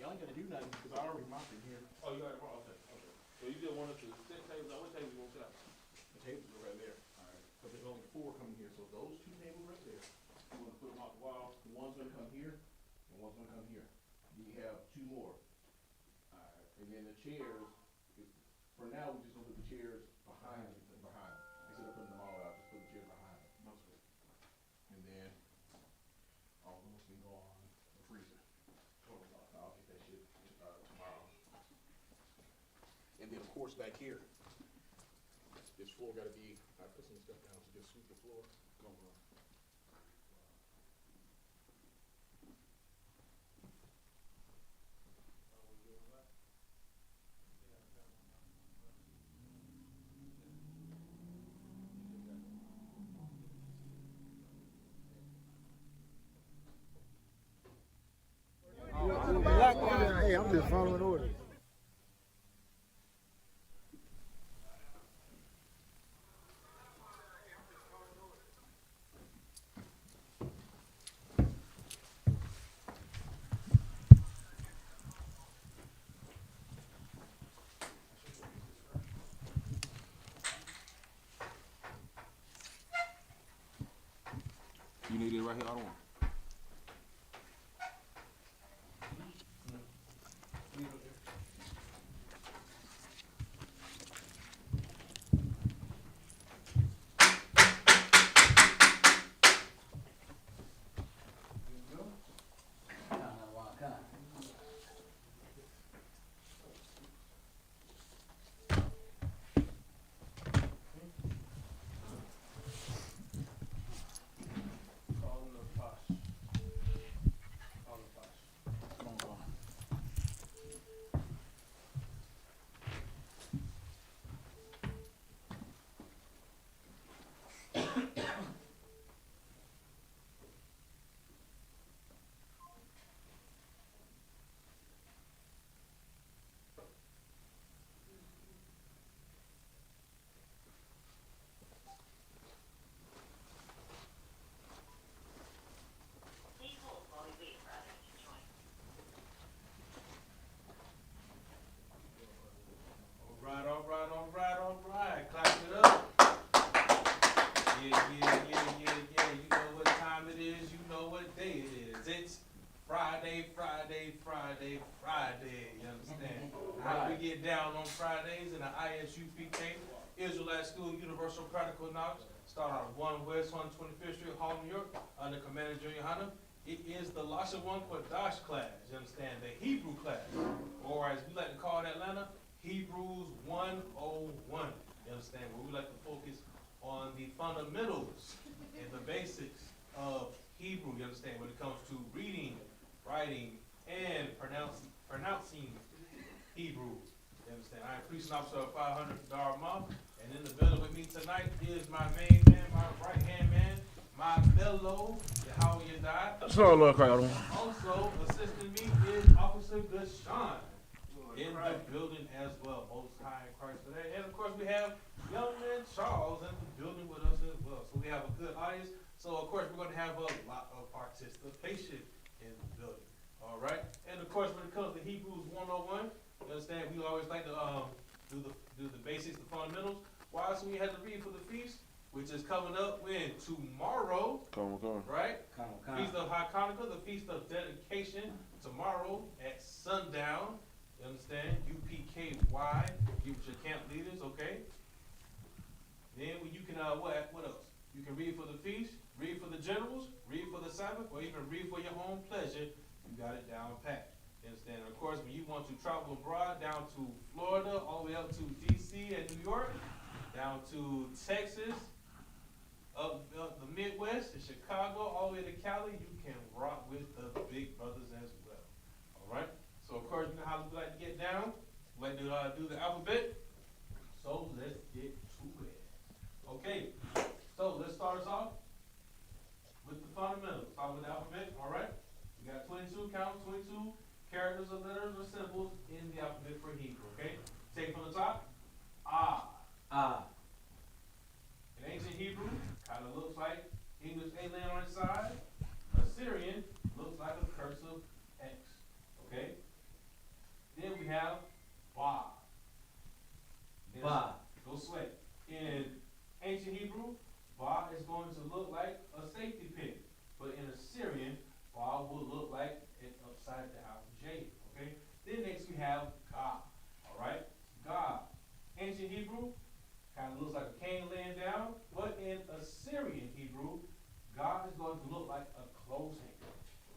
Y'all ain't gonna do nothing because I already mopped in here. Oh, you got it wrong? Okay, okay. So you just wanted to sit tables, what table you want to sit at? The tables are right there. Alright. But there's only 4 coming here, so those 2 tables right there, we're gonna put them off the wall. One's gonna come here, and one's gonna come here. We have 2 more. Alright, and then the chairs, for now, we just gonna put the chairs behind them. Instead of putting them all out, just put the chairs behind them. Mostly. And then, all those can go on the freezer. I'll get that shit tomorrow. And then, of course, back here, this floor gotta be, I put some stuff down to just sweep the floor. Go on. Hey, I'm just following orders. You need it right here, I don't want. All right. Clap it up. Yeah. You know what time it is. You know what day it is. It's Friday. You understand? How we get down on Fridays in the I.S.U.P.K, Israelite School Universal Practical Knowledge. Start out of 1 West 125th Street, Harlem, New York, under Commander Yahanna. It is the Lashawan Qadash class. You understand? The Hebrew class, or as we like to call it in Atlanta, Hebrews 101. You understand? Where we like to focus on the fundamentals and the basics of Hebrew. You understand? When it comes to reading, writing, and pronouncing Hebrew. You understand? I am Police Officer of 500 a month, and in the building with me tonight is my main man, my right hand man, my fellow Yahanna. Also assisting me is Officer Lashawan in the building as well, most high in Christ today. And of course we have young man Charles in the building with us as well. So we have a good audience. So of course we're going to have a lot of participation in the building. All right. And of course when it comes to Hebrews 101, you understand we always like to do the basics, the fundamentals. Why? So we had to read for the feast, which is coming up when tomorrow. Right? Feast of Hanukkah, the feast of dedication, tomorrow at sundown. You understand? U.P.K.Y. Get with your camp leaders, okay? Then you can what else? You can read for the feast, read for the generals, read for the Sabbath, or even read for your own pleasure. You got it down pat. You understand? And of course, when you want to travel abroad, down to Florida, all the way up to D.C. and New York, down to Texas, up the Midwest, to Chicago, all the way to Cali, you can rock with the big brothers as well. All right? So, of course, you know how we like to get down. We like to do the alphabet. So, let's get to it. Okay. So, let's start us off with the fundamentals. Start with the alphabet. All right? We got 22, count 22 characters or letters or symbols in the alphabet for Hebrew. Okay? Take from the top. In ancient Hebrew, kind of looks like English alien on its side. Assyrian looks like a cursive X. Okay? the alpha J, okay? Then next we have God, all right? God, ancient Hebrew, kind of looks like a cane laying down, but in Assyrian Hebrew, God is going to look like a clothes hanger,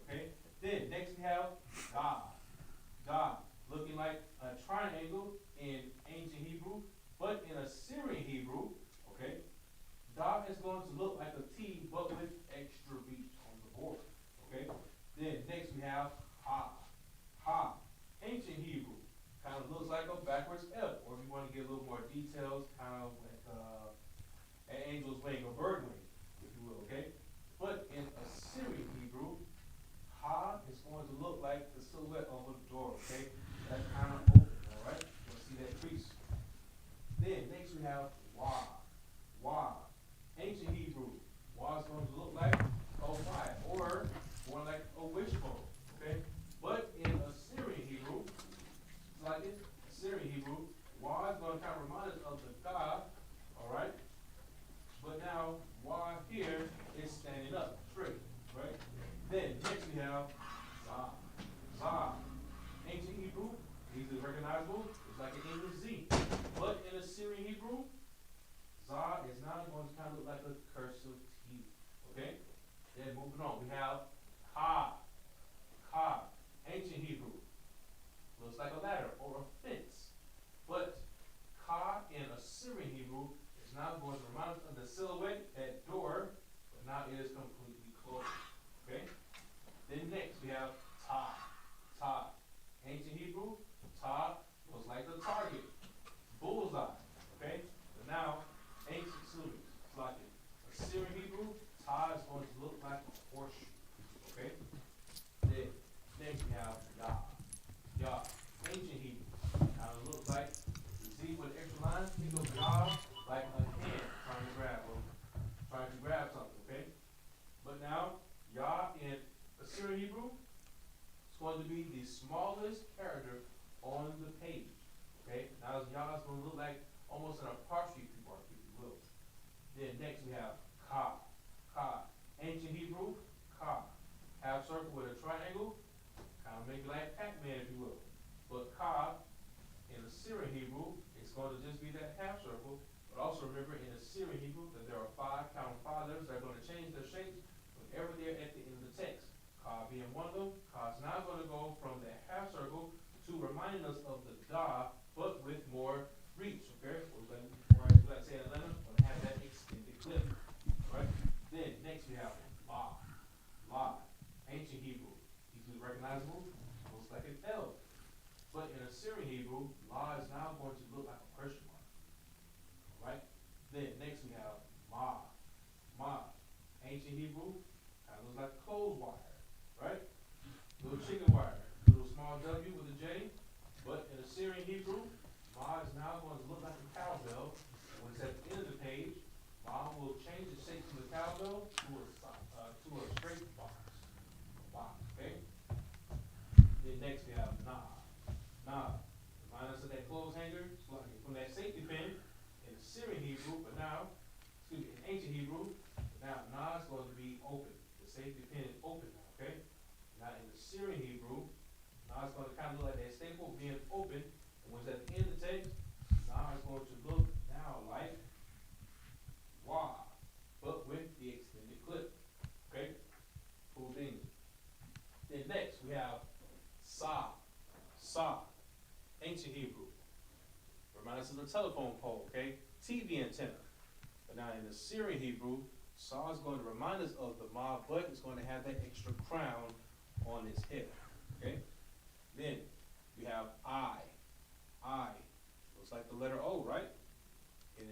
okay? Then next we have God, God, looking like a triangle in ancient Hebrew, but in Assyrian Hebrew, okay, God is going to look like a T, but with extra reach on the border, okay? Then next we have Ha, Ha, ancient Hebrew, kind of looks like a backwards F, or if you want to get a little more details, kind of like an angel's wing, a bird wing, if you will, okay? But in Assyrian Hebrew, Ha is going to look like the silhouette of a door, okay? That's kind of open, all right? You'll see that crease. Then next we have Wa, Wa, ancient Hebrew. Wa is going to look like a Y, or more like a wishbone, okay? But in Assyrian Hebrew, it's like it, Assyrian Hebrew, Wa is going to kind of remind us of the God, all right? But now Wa here is standing up straight, right? Then next we have Zah, Zah, ancient Hebrew, easily recognizable, it's like an English Z. But in Assyrian Hebrew, Zah is now going to kind of look like a cursive T, okay? Then moving on, we have Ka, Ka, ancient Hebrew, looks like a ladder or a fence. But Ka in Assyrian Hebrew is now going to remind us of the silhouette, that door, but now it is completely closed, okay? Then next we have Ta, Ta, ancient Hebrew, Ta looks like the target, bullseye, okay? But now, ancient Sudanese, it's like it. Assyrian Hebrew, Ta is going to look like a horseshoe, okay? Then next we have Yah, Yah, ancient Hebrew, kind of looks like, you see with the extra line, think of Yah like a hand trying to grab something, okay? But now, Yah in Assyrian Hebrew, it's going to be the smallest character on the page, okay? Now Yah is going to look like almost an apostrophe mark, if you will. Then next we have Ka, Ka, ancient Hebrew, Ka, half circle with a triangle, kind of make it like Pac-Man, if you will. But Ka, in Assyrian Hebrew, it's going to just be that half circle, but also remember in Assyrian Hebrew that there are five letters that are going to change their shapes whenever they're at the end of the text. Ka being one of them, Ka is now going to go from that half circle to reminding us of the Da, but with more reach, okay? Like say in Atlanta, we're going to have that extended clip, right? Then next we have La, La, ancient Hebrew, easily recognizable, looks like an L. But in Assyrian Hebrew, La is now going to look like a question mark, all right? Then next we have Ma, Ma, ancient Hebrew, kind of looks like clothes wire, right? Little chicken wire, little small W with a J. But in Assyrian Hebrew, Ma is now going to look like a cowbell. When it's at the end of the page, Ma will change the shape from the cowbell to a straight box. Okay? Then next we have Na. Na. Remind us of that clothes hanger. So like from that safety pin in Assyrian Hebrew, but now, excuse me, in ancient Hebrew, now Na is going to be open. The safety pin is open now, okay? Now in Assyrian Hebrew, now it's going to kind of look like that staple being open, and when it's at the end of the text, now it's going to look now like Wa, but with the extended clip. Okay? Cool thing. Then next we have Sa, Sa, ancient Hebrew. Remind us of the telephone pole, okay? TV antenna. But now in the Assyrian Hebrew, Sa is going to remind us of the Ma, but it's going to have that extra crown on its head. Okay? Then we have I. Looks like the letter O, right? In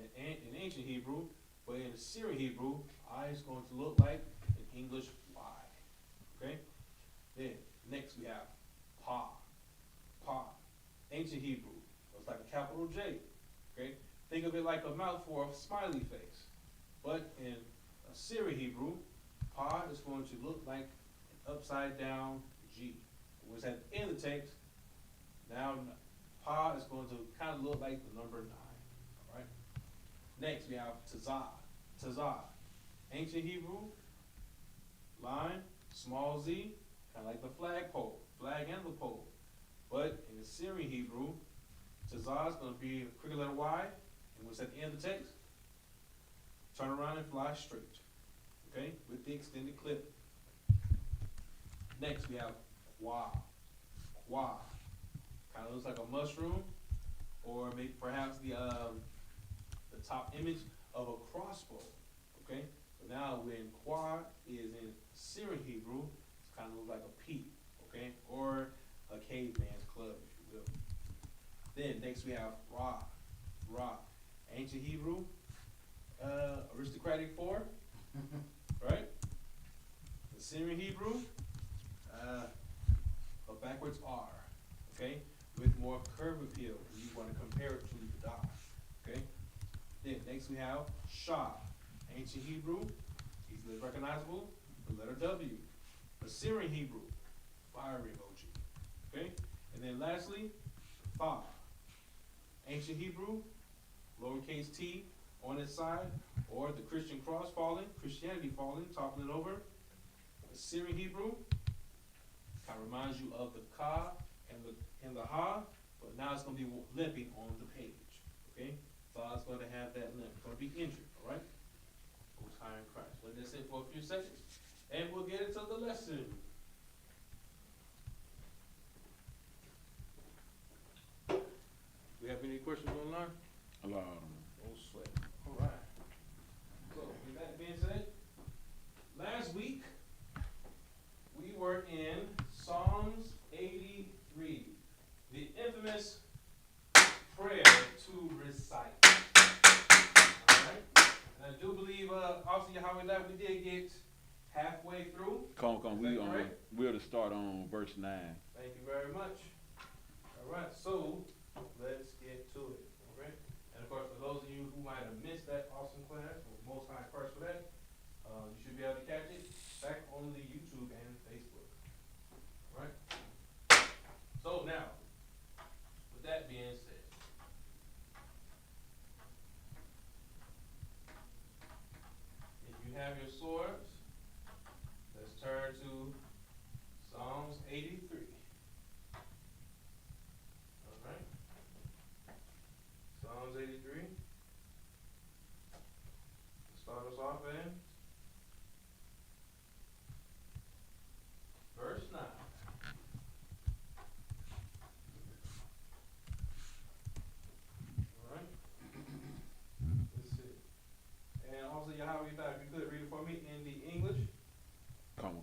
ancient Hebrew, but in Assyrian Hebrew, I is going to look like an English Y. Okay? Then next we have Pa. Ancient Hebrew. Looks like a capital J. Okay? Think of it like a mouth for a smiley face. But in Assyrian Hebrew, Pa is going to look like an upside down G. When it's at the end of the text, now Pa is going to kind of look like the number 9. All right. Next we have Tazah. Ancient Hebrew, line, small z, kind of like the flagpole. flag and the pole. But in the Syrian Hebrew, Tazah is going to be a crooked letter Y, and what's at the end of the text? Turn around and fly straight. Okay, with the extended clip. Next we have Kwa. Kwa. Kind of looks like a mushroom, or maybe perhaps the top image of a crossbow. Okay, but now when Kwa is in Syrian Hebrew, it's kind of looks like a peak. Okay, or a caveman's club, if you will. Then next we have Ra. Ra. Ancient Hebrew, aristocratic 4, right? The Syrian Hebrew, a backwards R, okay? With more curve appeal, when you want to compare it to the Qadash, okay? Then next we have Shah. Ancient Hebrew, easily recognizable, the letter W. Assyrian Hebrew, fire emoji, okay? And then lastly, Tha. Ancient Hebrew, lowercase t on its side, or the Christian cross falling, Christianity falling, toppling over. Assyrian Hebrew kind of reminds you of the ka and the ha, but now it's going to be limping on the page. Okay, Tha is going to have that limp. It's going to be injured. All right. Most High in Christ. Let that sit for a few seconds, and we'll get into the lesson. We have any questions online? No sweat. All right. So, with that being said, last week we were in Psalms 83, the infamous prayer to recite. All right. And I do believe, obviously, how we did get halfway through. Come, we're to start on verse 9. Thank you very much. All right. So let's get to it. All right. And of course, for those of you who might have missed that awesome class, or Most High First for that, you should be able to catch it back on the YouTube and Facebook. All right? So now, with that being said, if you have your swords, let's turn to Psalms 83. All right? Psalms 83. Start us off in verse 9. All right? Let's see. And also, Yahanna, if you could read it for me in the English. Come,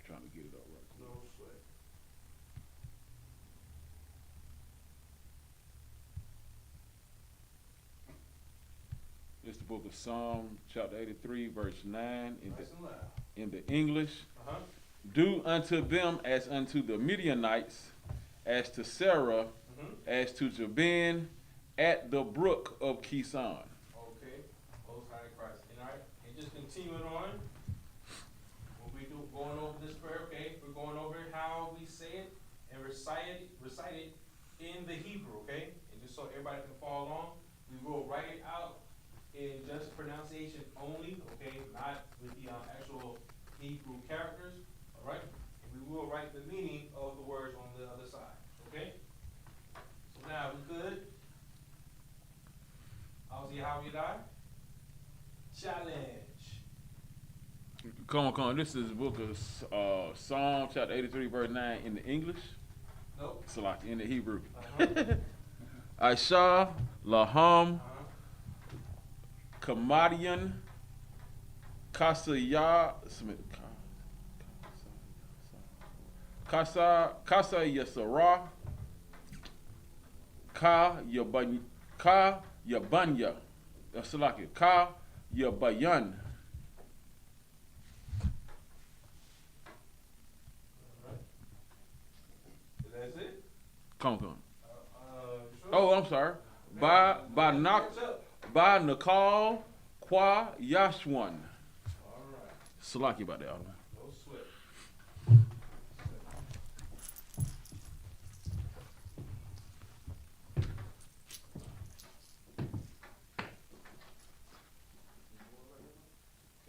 trying to get it up right. No sweat. It's the book of Psalm, chapter 83, verse 9, Nice and loud. in the English. Uh-huh. Do unto them as unto the Midianites, as to Sarah, as to Jabin, at the brook of Kison. Okay. Most High Christ. And all right, and just continuing on, when we do going over this prayer, okay, we're going over how we say it and recite it in the Hebrew, okay? And just so everybody can follow along, we will write it out in just pronunciation only, okay, not with the actual Hebrew characters, all right? And we will write the meaning of the words on the other side, okay? So now we good. Obviously, how you die? Challenge. Come. This is the book of Psalm, chapter 83, verse 9, in the English. Nope. So like in the Hebrew. Uh-huh. SHALAM, Kamadian, Kasaya, Kasa Yasara, Ka Yabanya, Salaki, Ka Yabayan. That's it? Come. Sure? Oh, I'm sorry. By Nakal Kwa Yashwan. All right. Salaki about that. No sweat.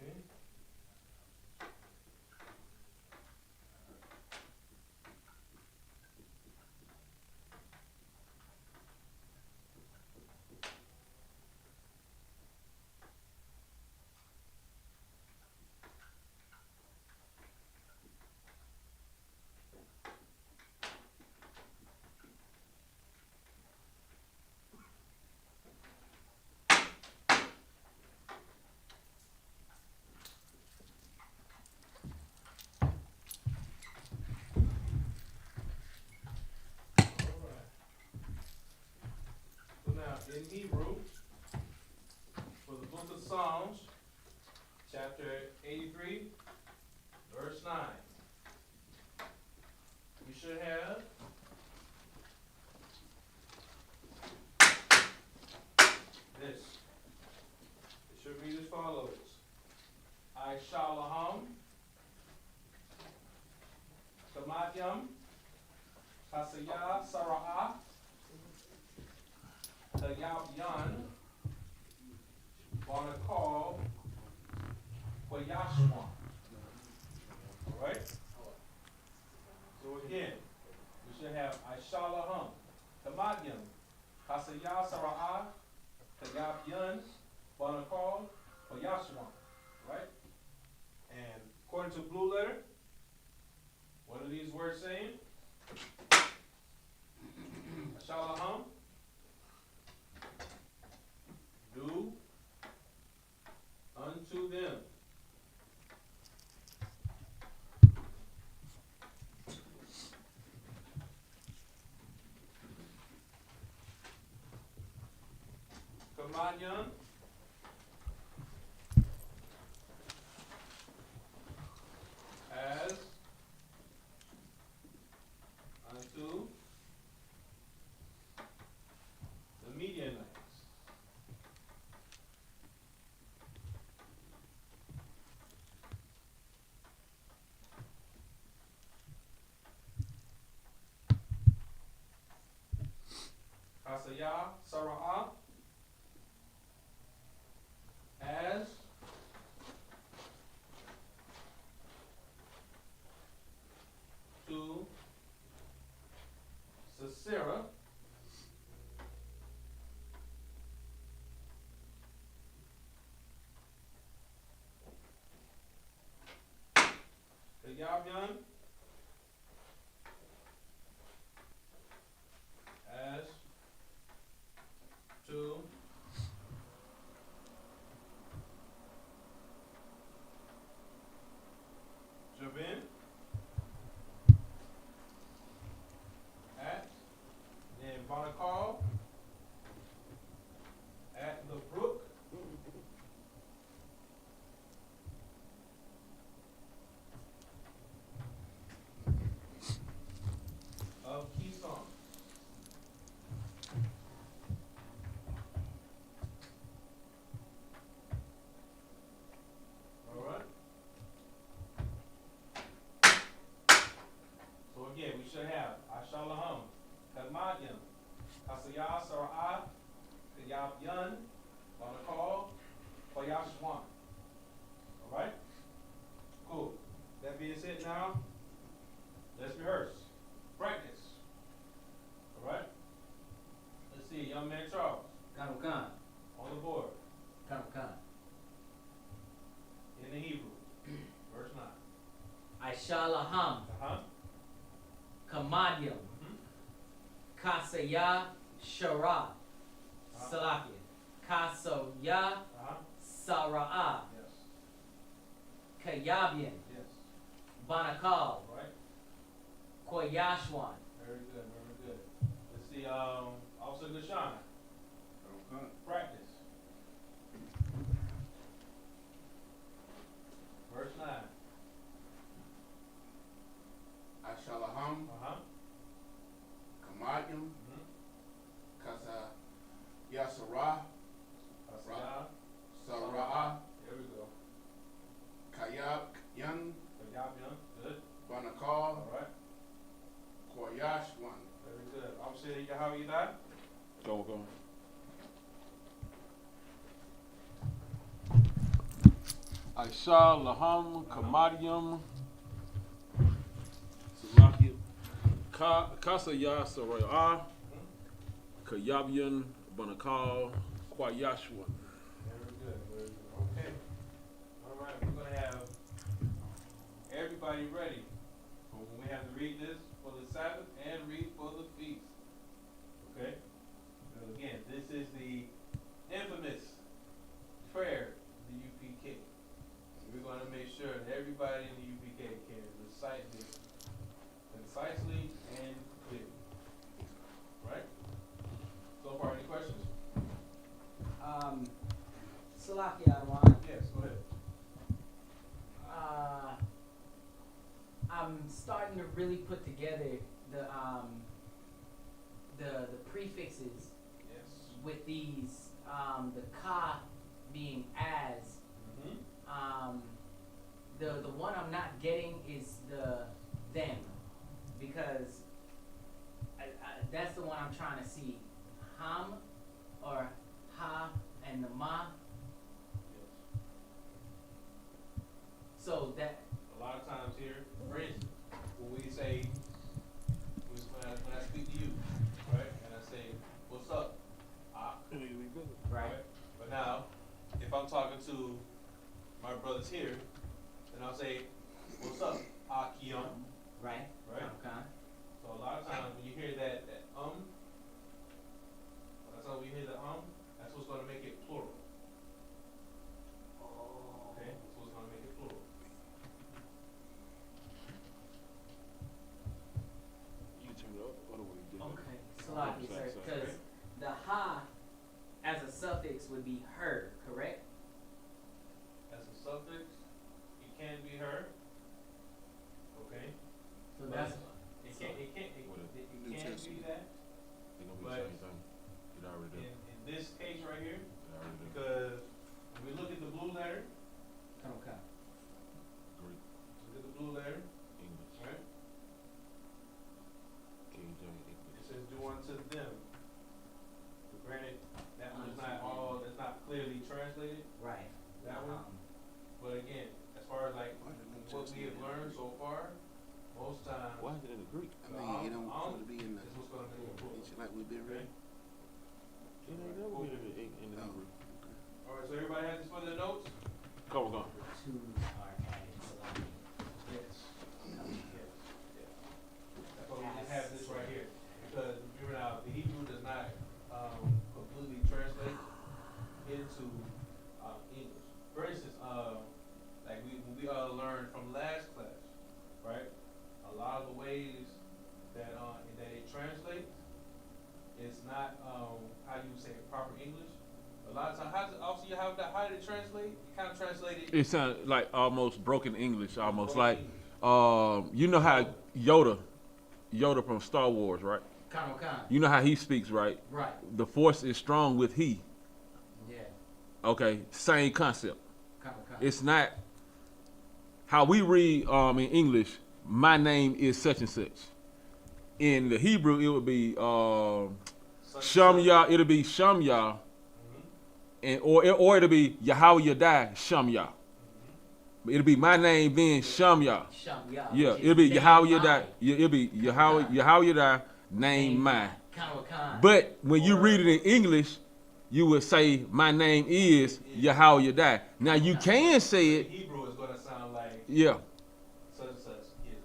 Okay. in Hebrew for the book of Psalms, chapter 83, verse 9. You should have this. It should read as follows. I.S.U.P.K. Kamadyam Hasaya Sara'a Tayabyan Bonakal Lashawan. Alright? So again, we should have I.S.U.P.K. Kamadyam Hasaya Sara'a Tayabyan Bonakal Lashawan. Right? And according to Blue Letter, what are these words saying? I.S.U.P.K. Do unto them. Kamanyam. As unto the Midianites. Hasaya Sara'a. As to Sisera, Kayabyan, as to Jabin, at then Bonakal, at the brook of Kison. Alright? So again, we should have I.S.U.P.K. Kamadyam, Hasaya Sara'a, Kayabyan, Bonakal, Lashawan. Alright? Cool. That being said now, let's rehearse. Practice. Alright? Let's see, young man Charles, Kanukan. on the board, Kanukan. in the Hebrew, verse 9. I.S.U.P.K. Kamadyam. Kasaya Shara. Salakia. Kasaya Sara'a. Yes. Kayabyan. Yes. Banakal. Right? Lashawan. Very good, very good. Let's see, Officer Lashawan, practice. Verse 9. I.S.U.P.K. Kamadyam Kasa Yasara Sara'a There we go. Kayabyan Kayabyan. Good. Banakal All right. Lashawan. Very good. Officer Yahanna. Go. I.S.U.P.K. Kamadyam Salakia Kasaya Sara'a Kayabyan Banakal Lashawan. Very good, very good. Okay. All right, we're going to have everybody ready for when we have to read this for the Sabbath and read for the feast. Okay? So again, this is the infamous prayer of the U.P.K. We're going to make sure that everybody in the U.P.K. can recite this concisely and clearly. Right? So far, any questions? prefixes Yes. with these, the ka being as, Mm-hmm. the one I'm not getting is the them, because that's the one I'm trying to see. Ham or ha and the ma. Yes. So that A lot of times here, for instance, when we say, when I speak to you, right, and I say, what's up? right. But now, if I'm talking to my brothers here, then I'll say, what's up? Akiyam. Right. Right. Okay. So a lot of times when you hear that that's what's going to make it plural. Okay, that's what's going to make it plural. You turn it up, or the way you did it. Okay. Salaki, sir, because the ha as a suffix would be her, correct? As a suffix, it can be her. Okay. So that's It can't be that. They gonna be But the same thing. It already did. In this case right here, It already did. because when we look at the blue letter, okay. Greek, look at the blue letter, English, right? King James, It English. says do unto them. But granted, that one is that's not clearly translated, Right. that one. But again, as far as like what we have learned so far, most times Why is it in the Greek? the I mean, it don't am want to be in the. is what's gonna make it plural. It's like we've been Okay? reading. It ain't never been in the Oh. Hebrew. Alright, so everybody has this for their notes? Come on. Two are added. Salaki. Yes. Yes. That's why we just have this right here. Because remember now, the Hebrew does not completely translate into English. For instance, like when we learned from last class, right? A lot of the ways that it translates, it's not how you say it, proper English. A lot of times, how did it translate? It kind of translated. It sounds like almost broken English, almost broken like, English. you know how Yoda from Star Wars, right? Kano. You know how he speaks, right? Right. The force is strong with he. Yeah. Okay, same concept. Kano. It's not how we read in English. My name is such and such. In the Hebrew, it would be Shamya. It'll be Shamya, and or it'll be Yahweh Yadai Shamya. It'll be my name being Shamya. Yeah, it'll be Yahweh Yadai. Yeah, it'll be Yahweh Yadai name mine. Kano. But when you read it in English, you would say my name is Yahweh Yadai. Now you can say it. Hebrew is going to sound like Yeah. such and such is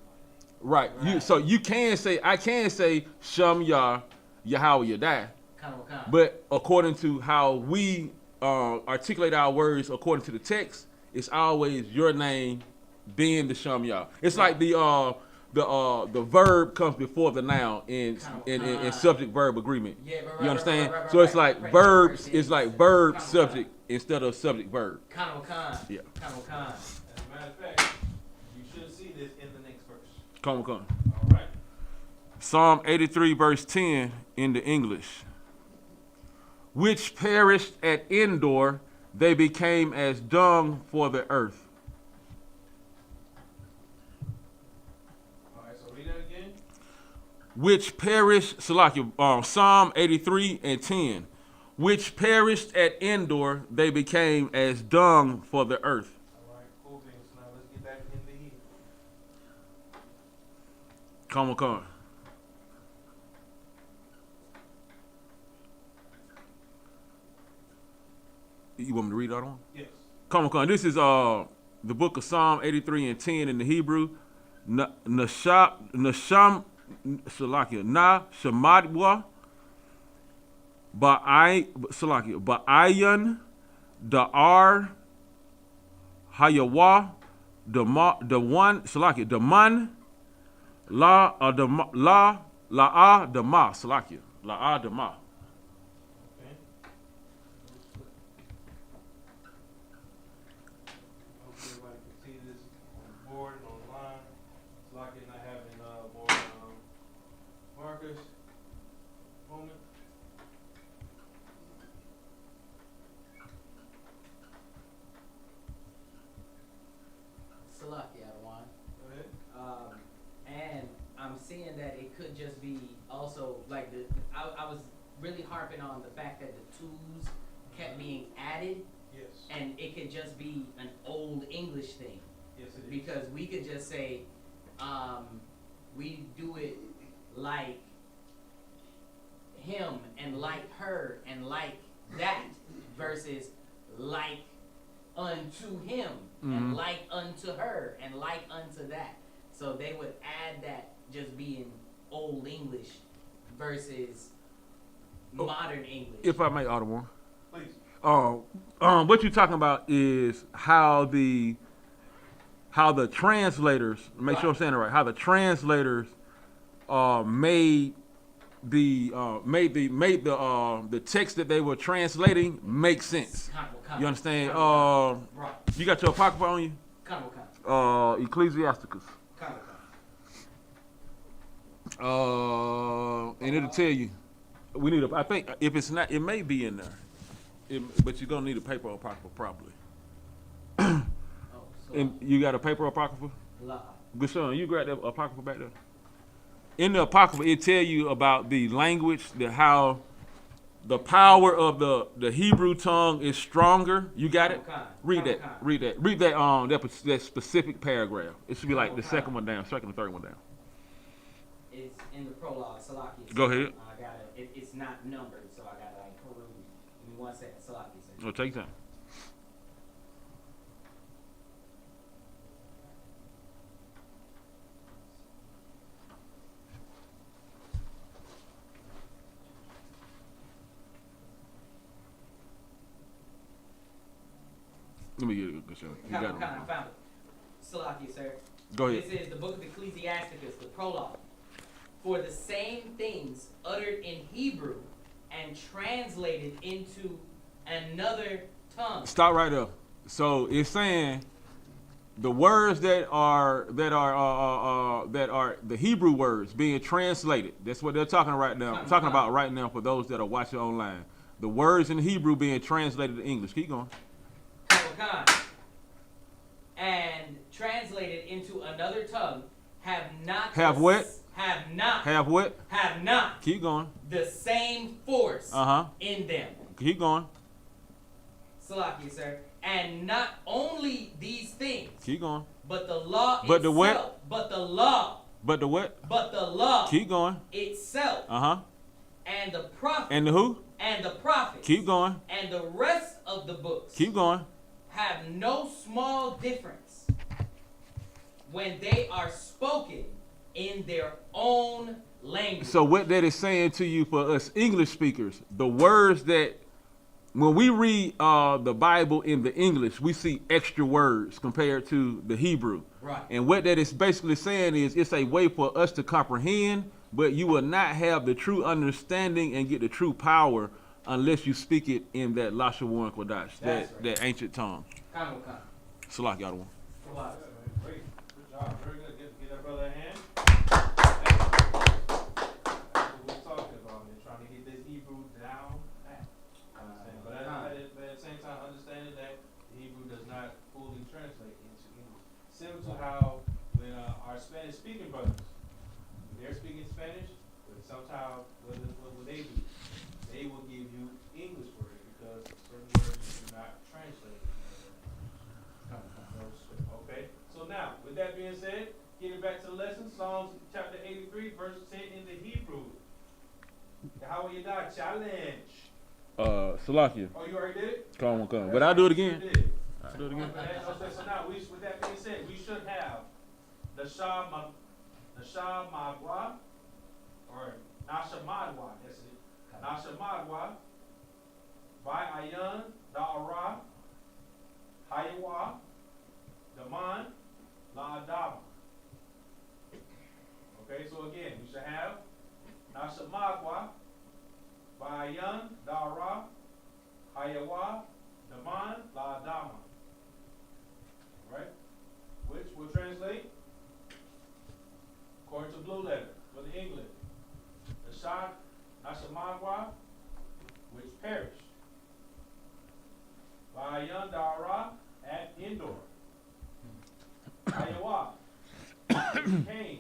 my name. Right. So you can say, I can say Shum Yah Yahweh Yadai. Kano. But according to how we articulate our words according to the text, it's always your name being the Shum Yah. It's like the verb comes before the noun in subject verb agreement. Yeah, You understand? right, So it's right. like verbs. It's like verb subject instead of subject verb. Kano. Yeah. Kano. As a matter of fact, you should see this in the next verse. Come. All right. Psalm 83 verse 10 in the English. Which perished at Endor, they became as dung for the earth. All right. So read that again. Which perished, Salakia, Psalm 83 and 10. Which perished at Endor, they became as dung for the earth. All right. Cool things. Now let's get back in the Hebrew. Come. You want me to read that one? Yes. Come. This is the book of Psalm 83 and 10 in the Hebrew. Nasham Salakia Na Shamadwa Ba'ayan Da'ar Hayawa Daman La'a Dama Salakia La'a Dama. Okay. Hope everybody can see this on the board and online. It's like it not having more markers. Moment. also like I was really harping on the fact that the twos kept being added, Yes. and it could just be an old English thing. Yes, it is. Because we could just say, we do it like him and like her and like that versus like unto him and like unto her and like unto that. So they would add that just being old English versus modern English. If I may, Audible. Please. What you're talking about is how the translators, make sure I'm saying it right, how the translators made the text that they were translating make sense. You understand? Right. You got your apocrypha on you? Ecclesiasticus. And it'll tell you. We need I think if it's not, it may be in there. But you're gonna need a paper apocrypha probably. And you got a paper apocrypha? Good son, you grab that apocrypha back there. In the apocrypha, it tell you about the language, how the power of the Hebrew tongue is stronger. You got it? Read that. That specific paragraph. It should be like the second one down, second and third one down. It's in the prologue, Salaki. Go ahead. I got it. It's not numbered, so I gotta like peruse. Give me 1 second, Salaki. Oh, take your time. Let me get it. Good show. You got it. I found it. Salaki, sir. Go ahead. This is the book of Ecclesiasticus, the prologue. For the same things uttered in Hebrew and translated into another tongue. Stop right there. So it's saying the words that are the Hebrew words being translated. That's what they're talking right now. Talking about right now for those that are watching online. The words in Hebrew being translated to English. Keep going. And translated into another tongue have not. Have what? Have not. Have what? Have not. Keep going. The same force in them. Keep going. Salaki, sir. And not only these things. Keep going. But the law but itself. The what? But the law. But the what? But the law. Keep going. Itself. And the prophet. And the who? And the prophets. Keep going. And the rest of the books. Keep going. Have no small difference when they are spoken in their own language. So what that is saying to you for us English speakers, the words that when we read the Bible in the English, we see extra words compared to the Hebrew. Right. And what that is basically saying is it's a way for us to comprehend, but you will not have the true understanding and get the true power unless you speak it in that Lashawan Qadash, that ancient tongue. Salak, y'all one. Great. Good job. Very good. Get that brother a hand. That's what we're talking about. They're trying to get this Hebrew down pat. But at the same time, understanding that the Hebrew does not fully translate into English. Similar to how when our Spanish-speaking brothers, they're speaking Spanish, but sometimes what will they do? They will give you English words because certain words do not translate. Okay, so now, with that being said, getting back to the lesson, Psalms chapter 83, verse 10 in the Hebrew. How will you die? Challenge. Salakia. Oh, you already did it? Come on. But I'll do it again. Did. I'll do it again. Okay, so now, with that being said, we should have the Shamadwa, or Nashamadwa, that's it. Nashamadwa, by Ayan, Da'ara, Hayawa, Daman, La'adama. Okay, so again, we should have Nashamadwa, by Ayan, Da'ara, Hayawa, Daman, La'adama. Right? Which will translate according to blue letter for the English. The Shah Nashamadwa, which perished. Bayan Dara at Endor. Iowa, which came.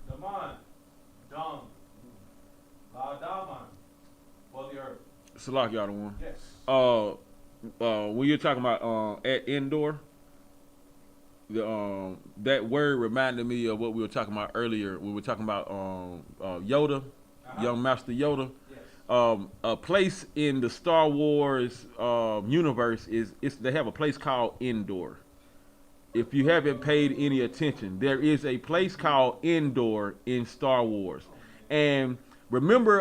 Daman, Salak, y'all the one. Yes. When you're talking about at indoor, that word reminded me of what we were talking about earlier. We were talking about Yoda, young Master Yoda. Yes. A place in the Star Wars universe is they have a place called Endor. If you haven't paid any attention, there is a place called Endor in Star Wars. And remember,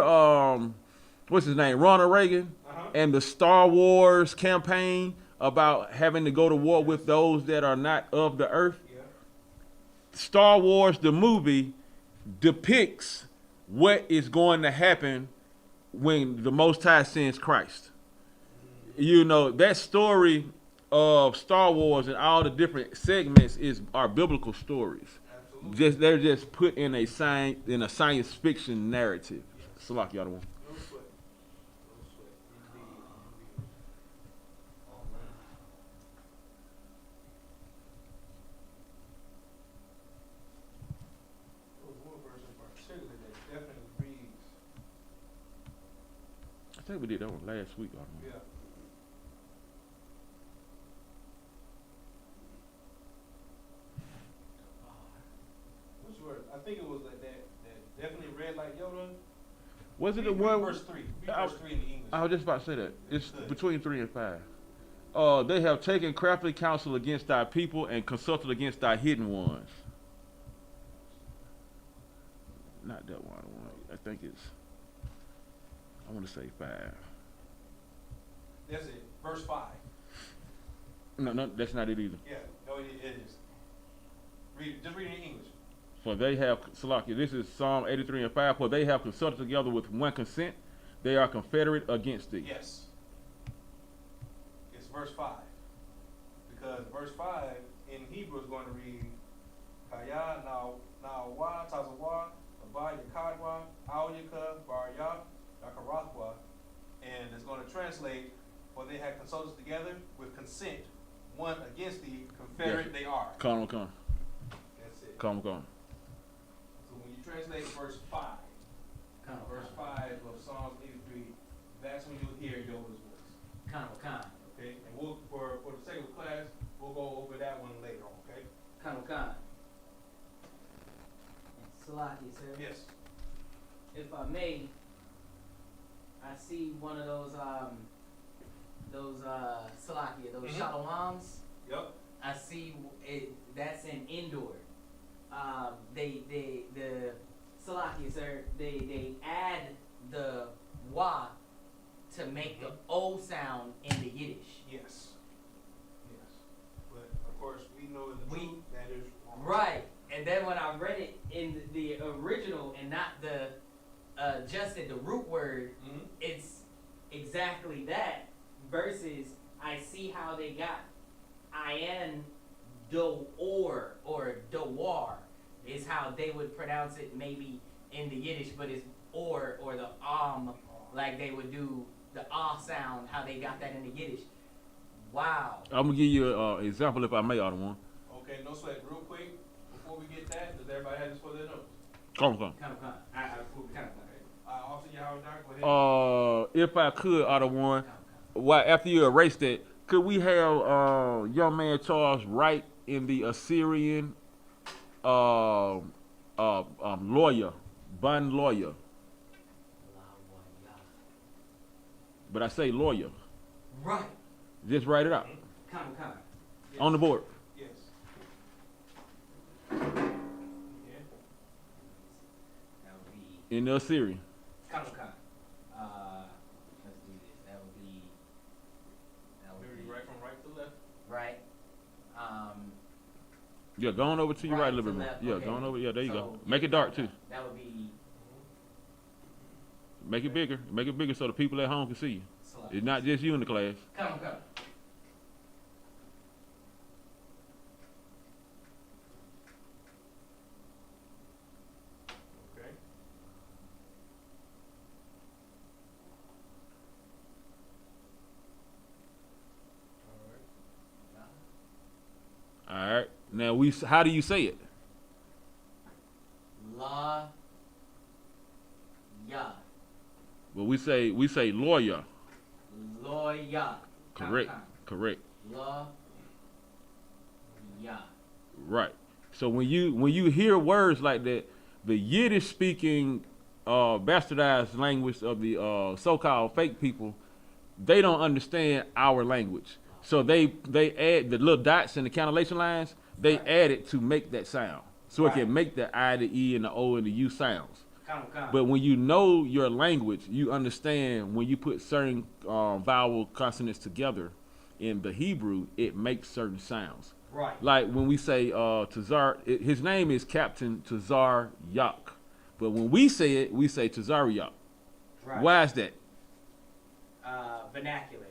what's his name, Ronald Reagan, and the Star Wars campaign about having to go to war with those that are not of the earth? Yeah. Star Wars, the movie, depicts what is going to happen when the Most High sends Christ. You know, that story of Star Wars and all the different segments are biblical stories. Absolutely. They're just put in a science fiction narrative. Salak, y'all the one. No sweat. No sweat. Indeed. All right. There was one verse in particular that definitely reads. I think we did that one last week. Y'all the one. Yeah. Which word? I think it was that definitely read like Yoda. Was it the Read one? verse 3. Read verse 3 in the English. I was just about to say that. It's between 3 and 5. They have taken crafty counsel against thy people and consulted against thy hidden ones. Not that one. I think it's. I want to say 5. That's it. Verse 5. No, that's not it either. Yeah. No, it is. Just read it in English. For they have, Salakia, this is Psalm 83 and 5. For they have consulted together with one consent. They are confederate against thee. Yes. It's verse 5. Because verse 5 in Hebrew is going to read Kaya, Nawa, Tazawa, Abba, Yakadwa, Al Yaka, Bar Ya, Yakarathwa. And it's going to translate, for they had consulted together with consent, one against thee, confederate they are. Come. That's it. Come. So when you translate verse 5, verse 5 of Psalms 83, that's when you'll hear Yoda's voice. Con. Okay? And we'll, for the sake of class, we'll go over that one later, okay? Con. Salaki, sir. Yes. If I may, I see one of those Salakia, those Shalawams. Yep. I see it. That's an indoor. The Salakia, sir. They add the wa to make the o sound in the Yiddish. Yes. But of course, we know in the truth that is wrong. Right. And then when I read it in the original and not the adjusted the root word, it's exactly that. Versus I see how they got in do or doar is how they would pronounce it maybe in the Yiddish, but it's or the like they would do the sound, how they got that in the Yiddish. Wow. I'm gonna give you an example if I may, other one. Okay, no sweat. Real quick, before we get that, does everybody have this for their notes? Come. Officer Yahanna, go ahead. If I could, other one. Why after you erased it, could we have young man Charles write in the Assyrian lawyer, bond lawyer? But I say lawyer. Right. Just write it out Come. Yes. on the board. Yes. Yeah. That would be In the Assyrian. Come. Let's do this. That would be Maybe right from right to left. right. Yeah, go on over to your right a little bit more. left, Yeah, okay. go on over. Yeah, there you go. So, Make it dark too. That would be Make it bigger. Make it bigger so the people at home can see you. select. It's not just you in the class. Come. Okay. All right. All right. Now how do you say it? La. Ya. Well, we say lawyer. Loya. Correct. Correct. Loya. Right. So when you hear words like that, the Yiddish speaking bastardized language of the so-called fake people, they don't understand our language. So they add the little dots and the cannellation lines, they add it to make that sound. So it can make the I, the E, and the O, and the U sounds. But when you know your language, you understand when you put certain vowel consonants together in the Hebrew, it makes certain sounds. Right. Like when we say Tazar, his name is Captain Tazar Yak. But when we say it, we say Tazar Yak. Right. Why is that? Vernacular.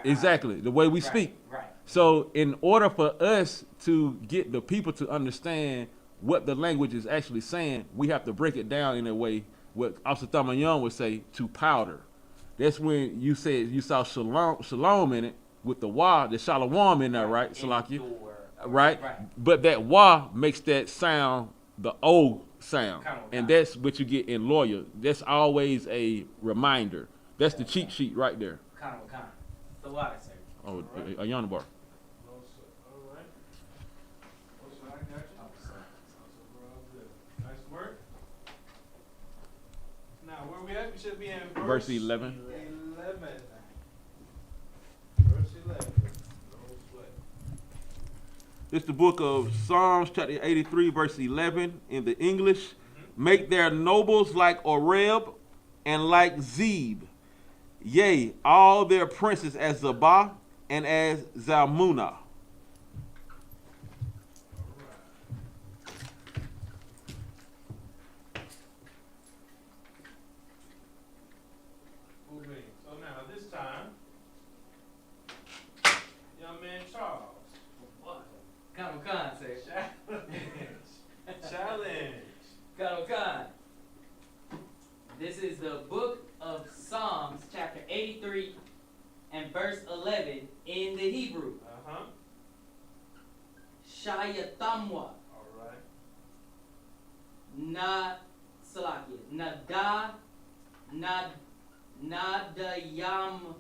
Exactly, the way we speak. Right. So in order for us to get the people to understand what the language is actually saying, we have to break it down in a way, what Officer Thamayon would say, to powder. That's when you said you saw shalom in it with the wa, the shalom in there, right? Salakia. Right? But that wa makes that sound the O sound. And that's what you get in lawyer. That's always a reminder. That's the cheat sheet right there. The water, sir. Oh, a Yahanna bar. No, sir. All right. Oh, sir, I got you. We're all good. Nice work. Now, where we at? We should be in Verse 11. 11. Verse 11. No sweat. It's the book of Psalms, chapter 83, verse 11 in the English. Make their nobles like Oreb and like Zeb. Yea, all their princes as Zabah and as Zalmunna. Moving. So now, this time, young man Charles. What? Sir. Challenge. This is the book of Psalms, chapter 83 and verse 11 in the Hebrew. Shayatamwa. All right. Nadayam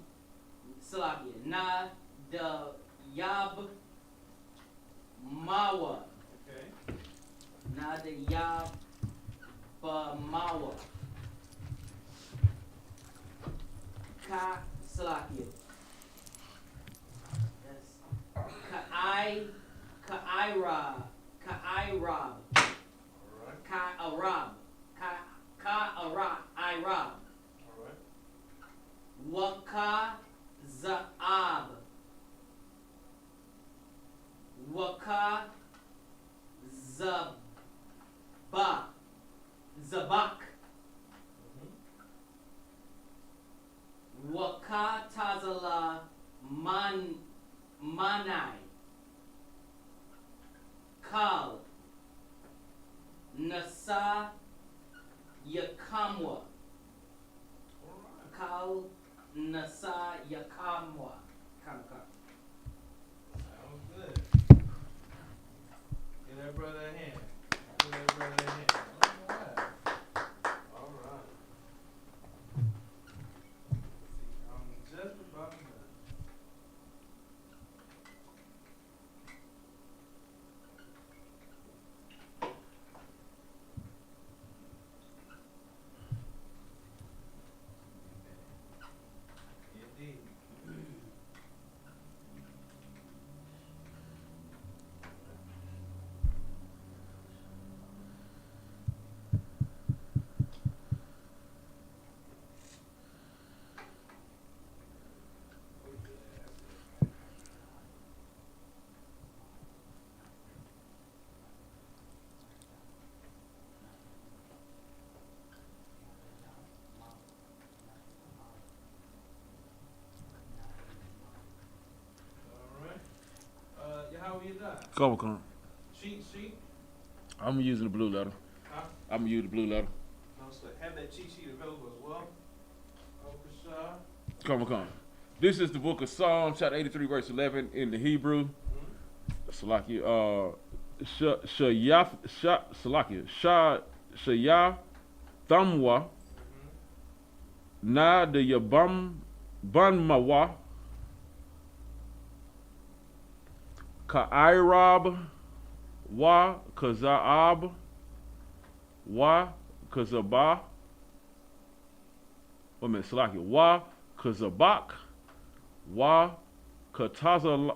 Salakia. Nadayab Mawa. Okay. Nadayab Mawa. Salakia. Yes. Ka'irab. All right. Ka'arab. Irab. All right. Waka Zaab. Waka Zabak. Waka Tazala Manai. Kal Nasa Yakamwa. Kal Nasa Yakamwa. Sounds good. Give that brother a hand. Give that brother a hand. All right. All right. I'm just about done. Indeed. How you done? Come. Cheat? I'm using the blue letter. Huh? I'm gonna use the blue letter. No sweat. Have that cheat sheet available as well. Oh, for sure. Come. This is the book of Psalms, chapter 83, verse 11 in the Hebrew. Salakia. Shaya Thamwa. Na de Yabam Bunmawa, Ka'irab, Wa, Kaza'ab, Wa, Kazaba, wait a minute, Salaki, Wa, Kazabak, Wa, Katazal,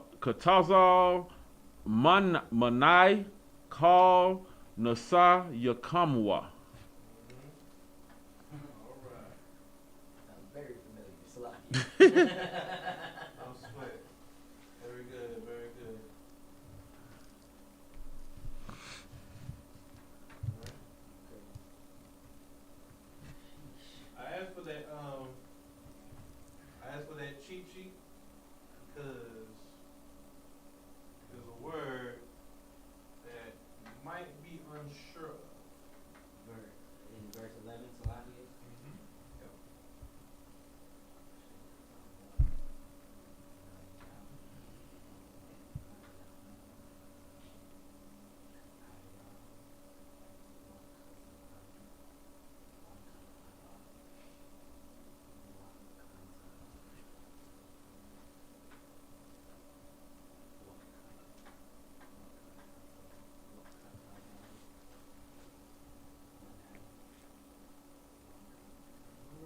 Manai, Kal, Nasa, Yakamwa. All right. Sounds very familiar. Salaki. I'm split. Very good, very good. Alright. I asked for that cheat sheet because there's a word that you might be unsure of. In verse 11, Salaki. Yep.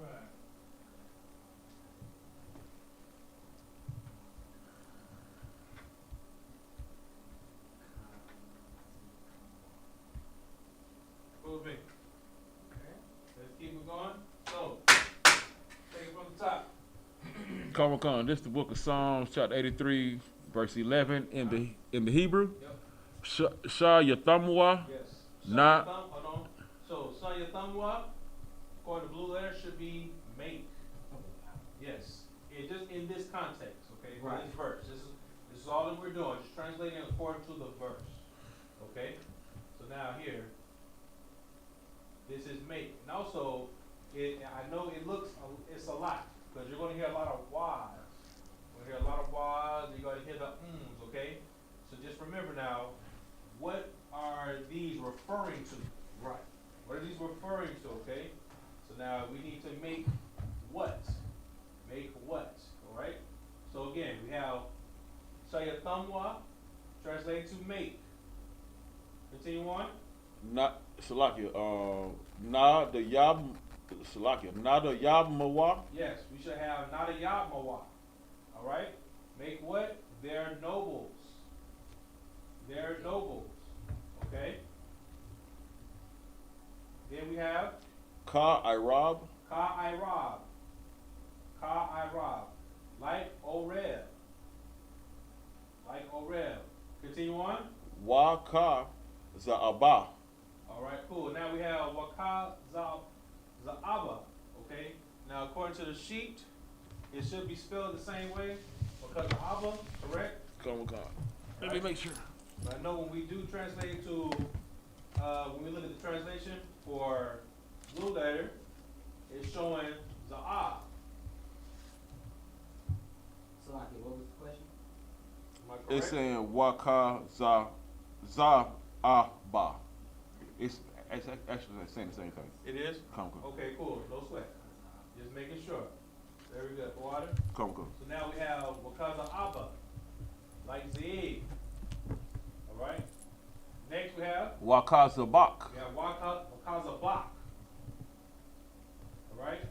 Right. Cool with me. Okay. Let's keep it going. So, take it from the top. Come, this is the book of Psalms, chapter 83, verse 11 in the Hebrew. Yep. Shah Yathamwa, Yes. Nah. Hold on. So, Sanya Thamwa, according to blue letter, should be make. Yes. It just in this context, okay? For Right. this verse. This is all that we're doing, just translating it according to the verse. Okay? So now here, this is make. And also, I know it looks, it's a lot, because you're going to hear a lot of whys. You're going to hear a lot of whys, you're going to hear the ums, okay? So just remember now, what are these referring to? Right. What are these referring to, okay? So now we need to make what? Make what, all right? So again, we have Shayathamwa, translated to make. Continue on. not Salakia, Na the Yab, Salakia, Na the Yabmawa, Yes, we should have not a Yabmawa, all right? Make what? Their nobles. Their nobles, okay? Then we have Ka Irab, Ka-I-Rab. Ka-I-Rab. Like Oreb. Like Oreb. Continue on. Wa Ka Za'aba, All right, cool. Now we have Waka Za'aba. Okay? Now, according to the sheet, it should be spelled the same way because of Abba, correct? come. Let me make sure. But I know when we do translate it to, when we look at the translation for blue letter, it's showing Za'ab. Salaki, what was the question? Am I correct? It's saying Wa Ka Za'aba. It's actually saying the same thing. It is? Come. Okay, cool. No sweat. Just making sure. Very good. Water. Come. So now we have Wakaza Abba, like Zeeg. All right. Next we have Wa Ka Zabak, Wakaza Bak. All right.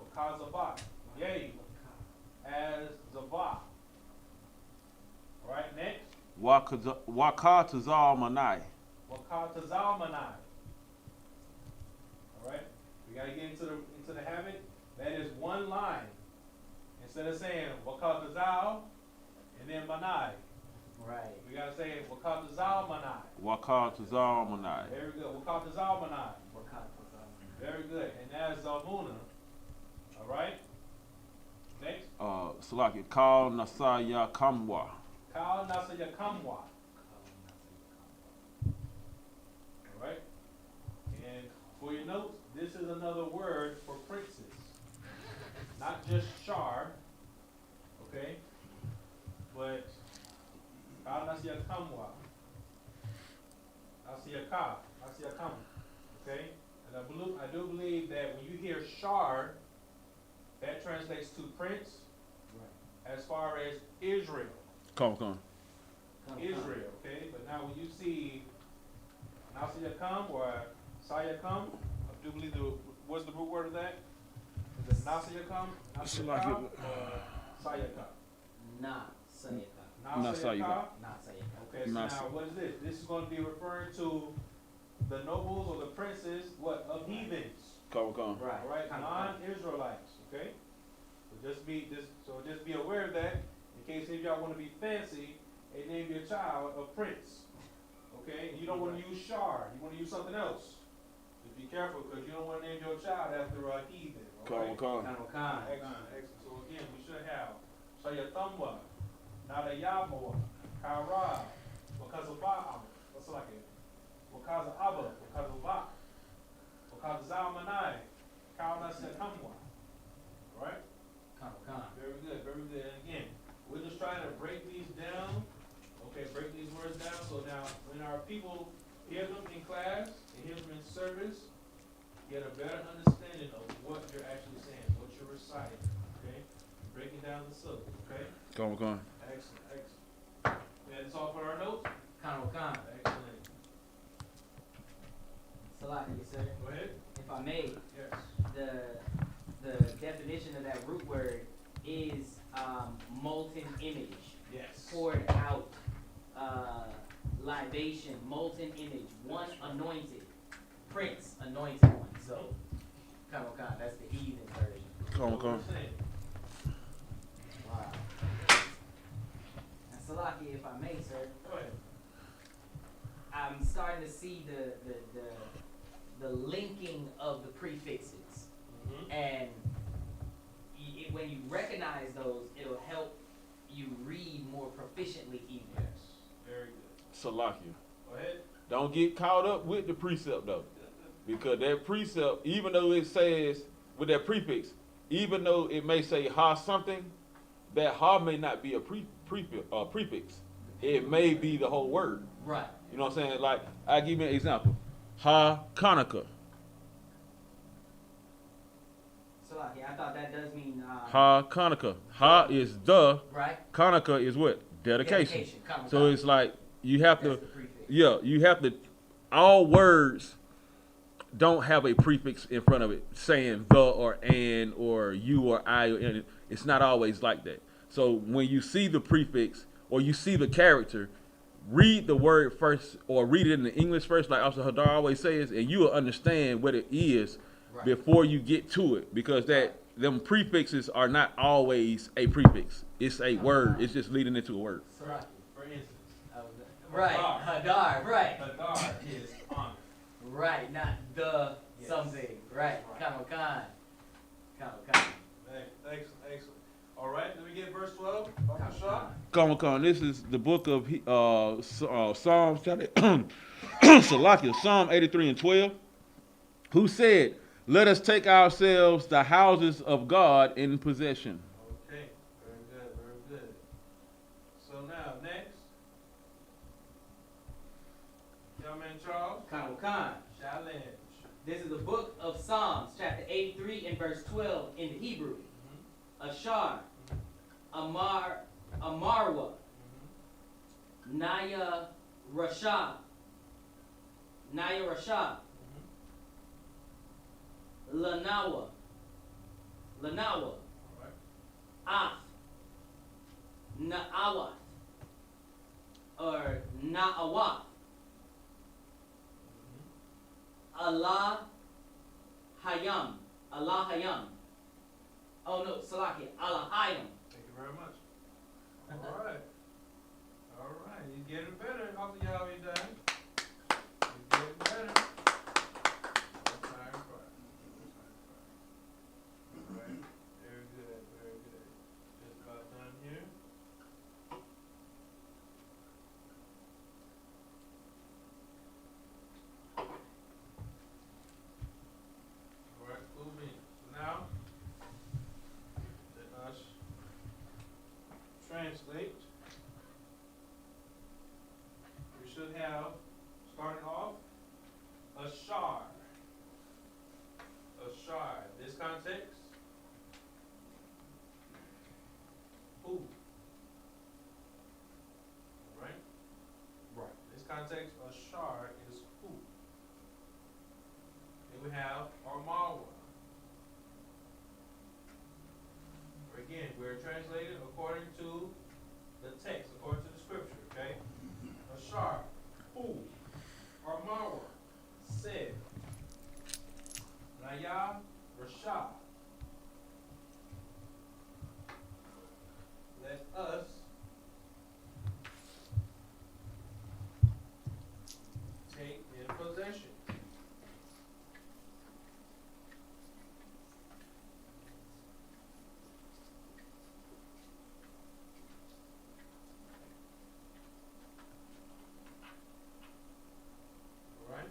Wakaza Bak. Yay. As Zabak. All right. Next. Wa Ka Tazal Manai, Wakata Zalmanai. All right, we gotta get into the habit. That is one line. Instead of saying Wakata Zal and then Manai, Right. we gotta say Wakata Zalmanai. Wa Ka Tazal Manai. Very good. Wakata Zalmanai. Wakata. Very good. And that's Zalmuna. All right. Next, Salaki, Kal Nasaya Kamwa. Kal Nasa Yakamwa. All right. And for your notes, this is another word for princes. Not just Shar, okay? But Kal Nasa Yakamwa. Nasiyaka. Nasiyakam. Okay? And I do believe that when you hear Shar, That translates to prince Right. as far as Israel. Come on. Israel, okay? But now when you see Nasiyakam or Sayakam, I do believe what's the root word of that? Is it Nasiyakam, Nasiyakam, or Sayakam? Not Sayaka. Not Sayakam. Not Sayaka. Okay, so now what is this? This is going to be referring to the nobles or the princes, what, of heathens. Come. Right. All right, non-Israelites, okay? So just be aware of that in case any of y'all want to be fancy and name your child a prince, okay? You don't want to use Shar, you want to use something else. Just be careful because you don't want to name your child after a heathen, all right? Come. Excellent, excellent. So again, we should have Shayatamwa, Nadayamoa, Kara, Wakazaba'am, what's like it? Wakazabba, Wakazabak, Wakazalmanai, Kaunasyakamwa. All right? Very good, very good. And again, we're just trying to break these down, okay, break these words down, so now when our people hear them in class and hear them in service, get a better understanding of what you're actually saying, what you're reciting, okay? Breaking down the syllabus, okay? Come. Excellent, excellent. That's all for our notes? Excellent. Salaki, sir. Go ahead. If I may, Yes. the definition of that root word is molten image, Yes. poured out, libation, molten image, one anointed, prince, anointed one. So, that's the heathen version. Come. What we're saying. Wow. And Salaki, if I may, sir, Go ahead. I'm starting to see the linking of the prefixes. Mm-hmm. And when you recognize those, it'll help you read more proficiently even. Yes. Very good. Salakia. Go ahead. Don't get caught up with the precept though. Because that precept, even though it says with that prefix, even though it may say ha something, that ha may not be a prefix. It may be the whole word. Right. You know what I'm saying? Like, I'll give you an example. Ha Kanaka. Salaki, I thought that does mean Ha Kanaka. Ha is the, right? Kanaka is what? Dedication. So it's like you have That's to, the prefix. yeah, you have to, all words don't have a prefix in front of it saying the or an or you or I or any. It's not always like that. So when you see the prefix or you see the character, read the word first or read it in the English first, like Officer Hadar always says, and you will understand what it is Right. before you get to it, because them prefixes are not always a prefix. It's a word. It's just leading into a word. Salaki. For instance, Right. Hadar, right. Hadar is honor. Right, not the Yes. something. Right. Right. Kamokan. Excellent, excellent. All right, let me get verse 12. Dr. Shaw. Come on. This is the book of Psalms, chapter Salakia, Psalm 83 and 12. Who said, "Let us take ourselves the houses of God in possession." Okay, very good, very good. So now, next. Young man Charles. Kamokan. Challenge. This is the book of Psalms, chapter 83 and verse 12 in the Hebrew. Ashar, Amarwa, Naya Rasha, Lanawa, All right. Af, Naawat, or Naawat, Allah Hayam. Oh no, Salaki, Allah Hayam. Thank you very much. All right. All right. You're getting better. After y'all be done. You're getting better. No time for it. All right. Very good. Very good. Just about done here. All right. Cool beans. So now, let us translate. We should have, starting off, Ashar. Ashar. This context, Naya Rasha. Let us take in possession. Alright?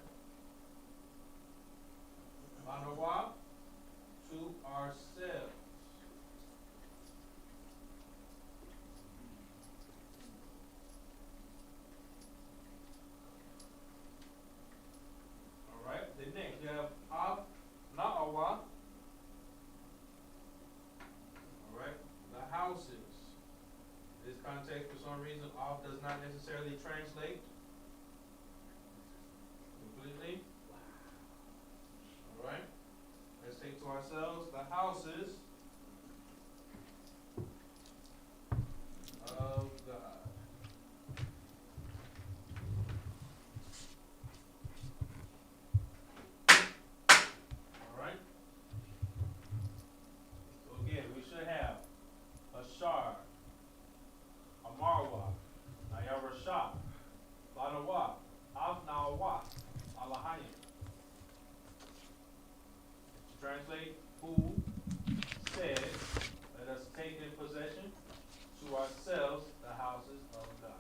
Manawa to ourselves. Alright, then next we have Av Na'awa. Alright, the houses. This context, for some reason, Av does not necessarily translate completely. Alright, let's take to ourselves the houses of God. Alright? So again, we should have Ashar, Amarwa, Nayarashah, Banawa, Avnawa, Alahayim. To translate, who said, let us take in possession to ourselves the houses of God.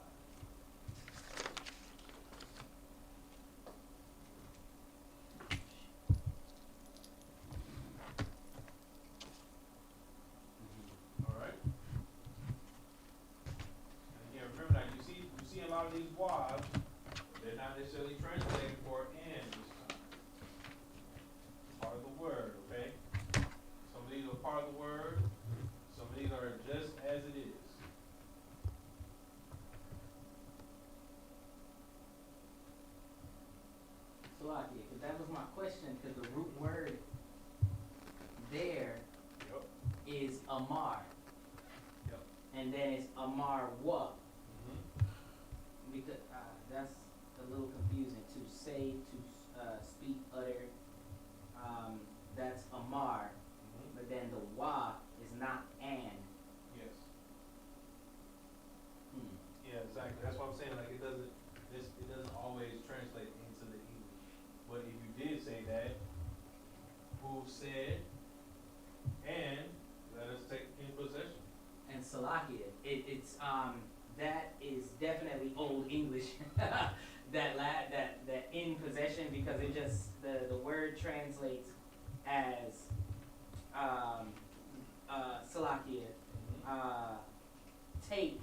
Alright? And again, remember now, you see a lot of these wives, they're not necessarily translated for in this time. Part of the word, okay? Some of these are part of the word, some of these are just as it is. Salakia, because that was my question, because the root word there Yep. is Amar, Yep. and then it's Amarwa, Mm-hmm. because that's a little confusing. To say, to speak, utter, that's Amar, Mm-hmm. but then the Wa is not and. Yes. Hmm. Yeah, exactly. That's what I'm saying. Like it doesn't always translate into the English. But if you did say that, who said, and let us take in possession. And Salakia, it's that is definitely old English. that in possession, because it just the word translates as Salakia, take,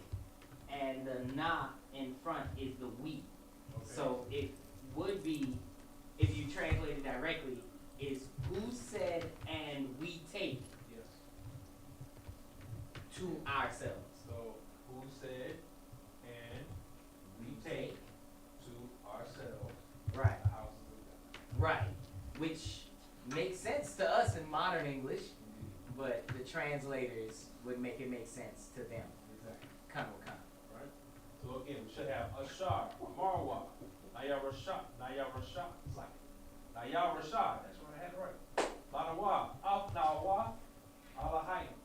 and the na in front is the we. Okay. So it would be, if you translate it directly, is who said and we take Yes. to ourselves. So who said, and we take to ourselves Right. the houses of God. Right. Which makes sense to us in modern English, Indeed. but the translators would make it make sense to them. Exactly. Kind of. Right? So again, we should have Ashar, Amarwa, Nayarashah. It's like Nayarashah. That's right, I had it right. Banawa, Afnawa, Alahayim.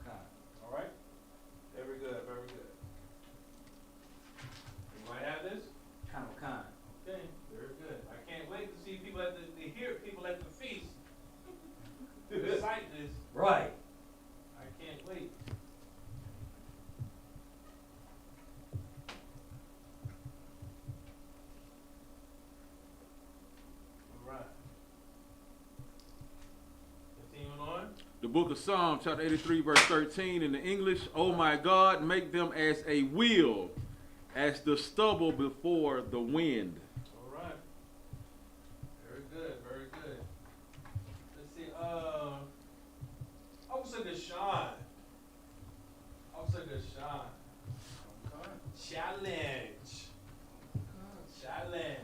Kind. All right? Very good, very good. Anybody have this? Kind. Okay, very good. I can't wait to see people to hear people at the feast recite this. Right. I can't wait. All right. Continuing on. The book of Psalms, chapter 83, verse 13 in the English. Oh my God, make them as a wheel, as the stubble before the wind. All right. Very good, very good. Let's see, I would say good Sean. Challenge. Challenge.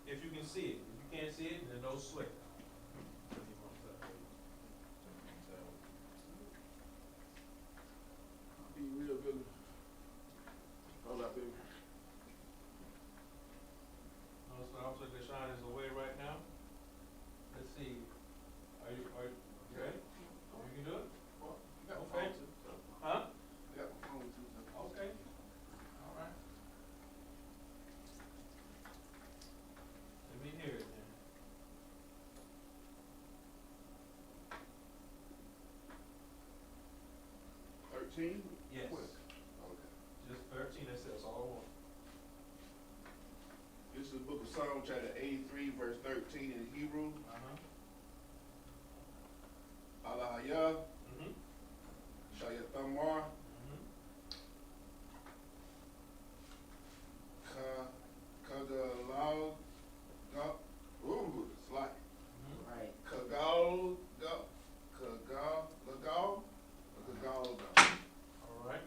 If you can see it. If you can't see it, then no sweat. 13? Yes. Quick. Okay. Just 13, that's all I want. This is the book of Psalm, chapter 83, verse 13 in Hebrew. Alahaya, Mm-hmm. Shayathamar, Mm-hmm. Kagalau, ooh, it's like Right. Kagal, Kagal, All right.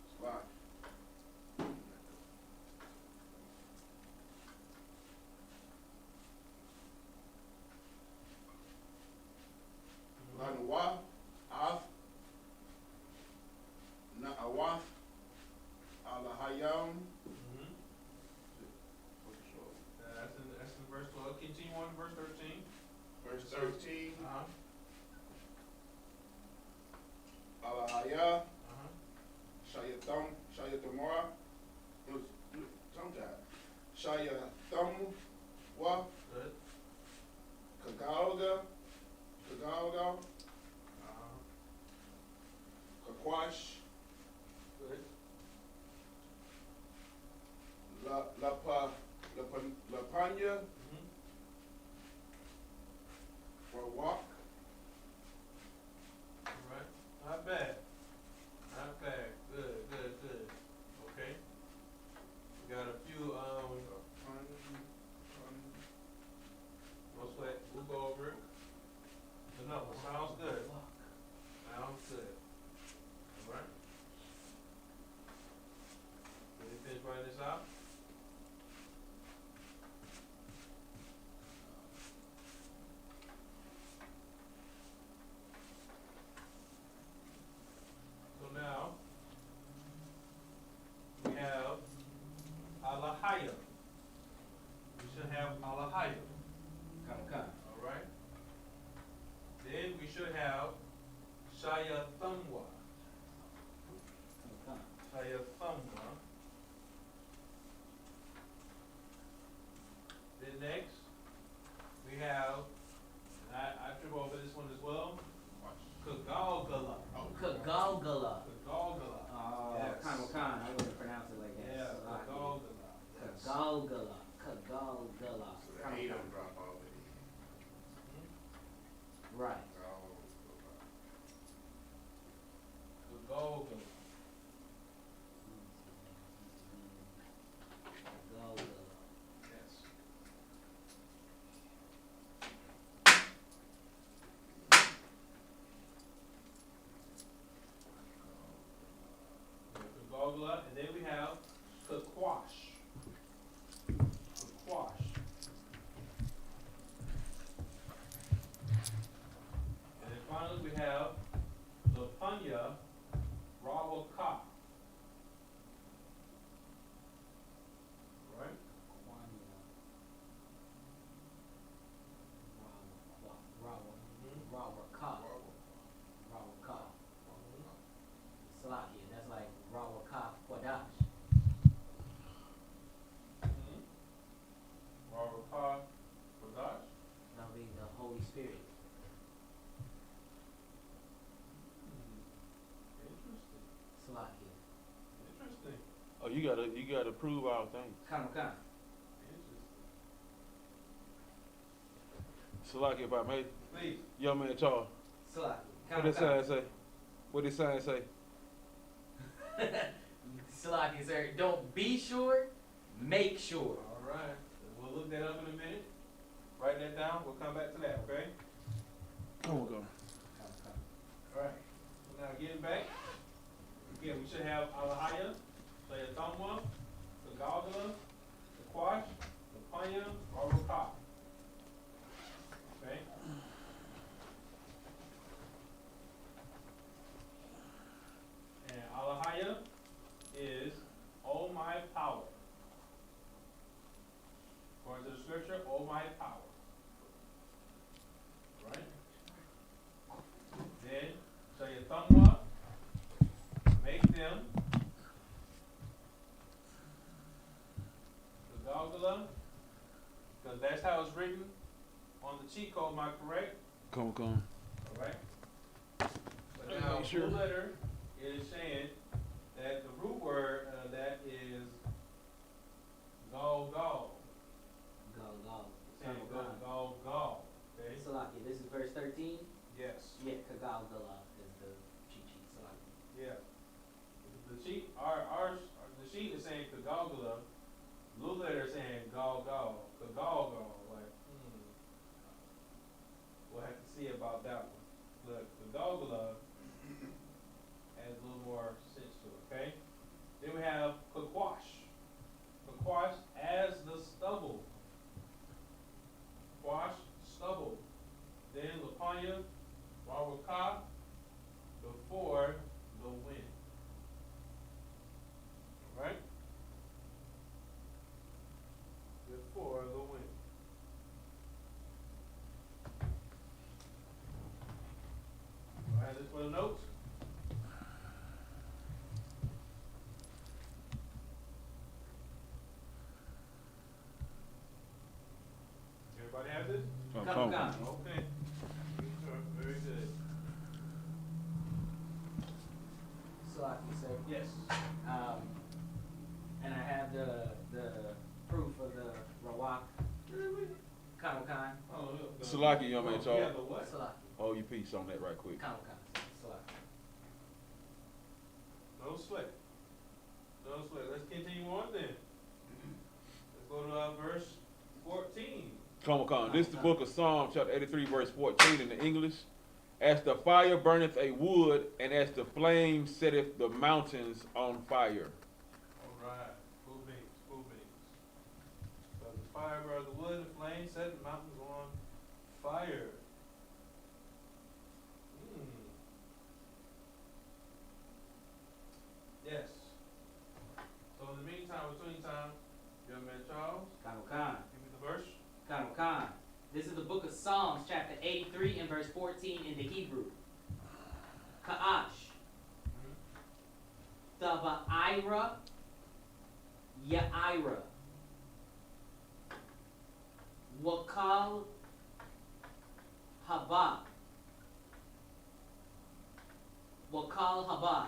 it's like. Lanwa, Af, Na'awaf, Alahayam. Mm-hmm. That's in verse 12. Continue on to verse 13. Verse 13, Uh-huh. Alahaya, Uh-huh. Shayatamara, sometimes, Shayathamwa, Good. Kagalga, Uh-huh. Kakwash, Good. Lapanya, Mm-hmm. Rawak. All right. Not bad. Not bad. Good, good, good. Okay. We got a few, no sweat. We'll go over it. But no, it sounds good. Sounds good. All right. Can you finish writing this out? So now, we have Alahaya. We should have Alahaya. Come. All right. Then we should have Shayathamwa. Come. Shayathamwa. Then next, we have, and I trip over this one as well, Kagalgala. Kagalgala. Kagalgala. Oh, Yes. Khan. I wouldn't pronounce it like that. Yeah, Salaki. Kagalgala. Yes. Kagalgala. Kagalgala. So the A don't drop off at Right. Kagalgala. Kagalgala. Yes. Kagalgala, and then we have Kakwash. Kakwash. And then finally we have Lapanya Rawaka. Right? Rawaka. Salaki. That's like Rawaka Qadash. Rawaka Qadash. That'll be the Holy Spirit. Interesting. Salaki. Interesting. Oh, you gotta prove all things. Come. Interesting. Salaki, if I may, Please. young man Charles, Salaki. what this sign say? What this sign say? Salaki, sir. Don't be sure, make sure. All right. We'll look that up in a minute. Write that down. We'll come back to that, okay? Come on, go. All right. So now getting back. Again, we should have Alahaya, Shayathamwa, Kagalgala, Kakwash, Lapanya, Rawaka. Okay? And Alahaya is, oh my power. According to the scripture, oh my power. Right? Then, Shayathamwa, make them. Kagalgala, because that's how it's written on the cheat code, am I correct? Come. All right. So Now, Make sure. blue letter is saying that the root word that is gall. Go. Saying gall. Okay? Salaki, this is verse 13. Yes. Yeah, Kagalgala is the cheat sheet. Salaki. Yeah. The sheet, the sheet is saying kagagala. Blue letter is saying gall. Like, we'll have to see about that one. Look, kagagala adds a little more sense to it. Okay. Then we have kakwash. Kakwash as the stubble. Quash, stubble. Then lapanya, wawaka, before the wind. Alright? Before the wind. I have this for the notes. Everybody have this? Come. Okay. Very good. Salaki, sir. Yes. And I have the proof of the Rawak Kanukan. Oh, look, Salaki, young man, yeah, Charles. the what? Salaki. Hold your piece on that right quick. Kanukan. Salaki. No sweat. Let's continue on then. Let's go to verse 14. Come. This is the book of Psalm, chapter 83, verse 14 in the English. As the fire burneth a wood, and as the flame setteth the mountains on fire. All right. Cool beans. So the fire burns the wood, the flame set the mountains on fire. Yes. So in the meantime, between time, young man Charles, Kanukan. give me the verse. Kanukan. This is the book of Psalms, chapter 83 and verse 14 in the Hebrew. Qadash. Thaba'ira. Ya'ira. Wakal Haba. Wakal Haba.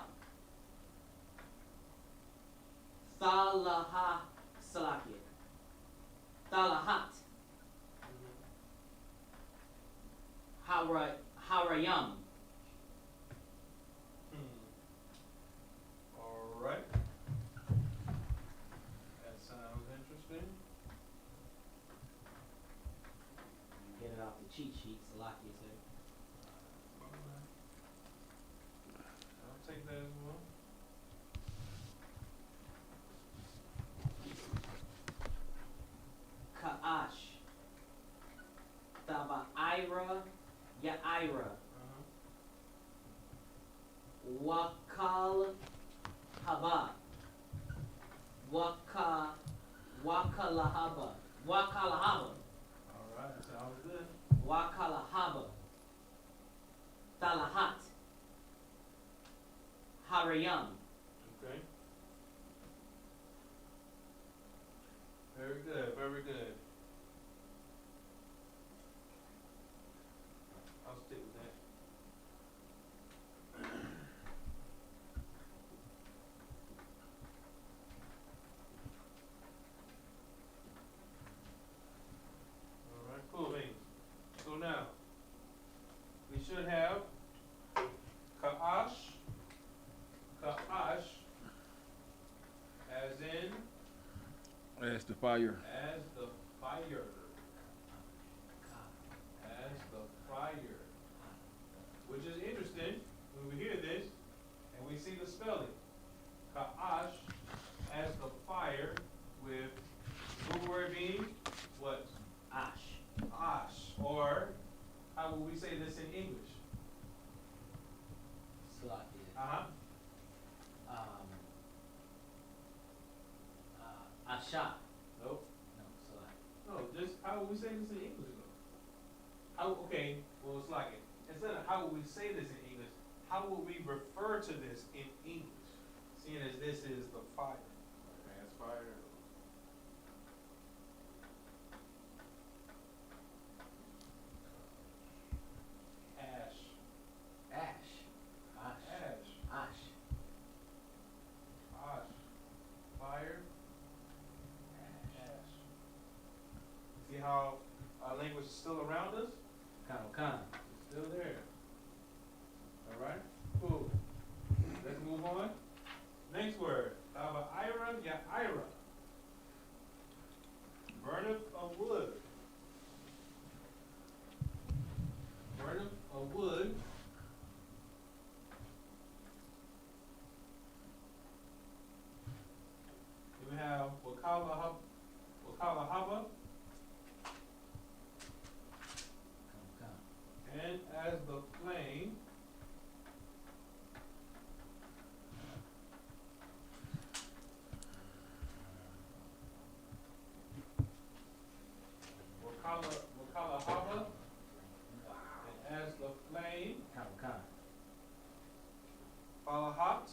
Thalaha Salakia. Thalahat. Harayam. All right. That sounds interesting. Get it off the cheat sheet, Salakia said. I'll take that as well. Ka'ash. Thaba'ira. Ya'ira. Wakal Haba. Wakalahaba. Wakalahaba. All right, that sounds good. Wakalahaba. Talahat. Harayam. Okay. Very good. I'll stick with that. All right, cool beans. So now, we should have Ka'ash, as in, As the fire. as the fire. As the fire. Which is interesting when we hear this and we see the spelling. Ka'ash as the fire with the root word being what? Ash. Ash. Or how would we say this in English? Salakia. Uh-huh. Asha. Nope. No, Salakia. No, just how would we say this in English though? Okay, well it's like it. Instead of how would we say this in English, how would we refer to this in English? Seeing as this is the fire. As fire. Ash. Ash. Kalahat.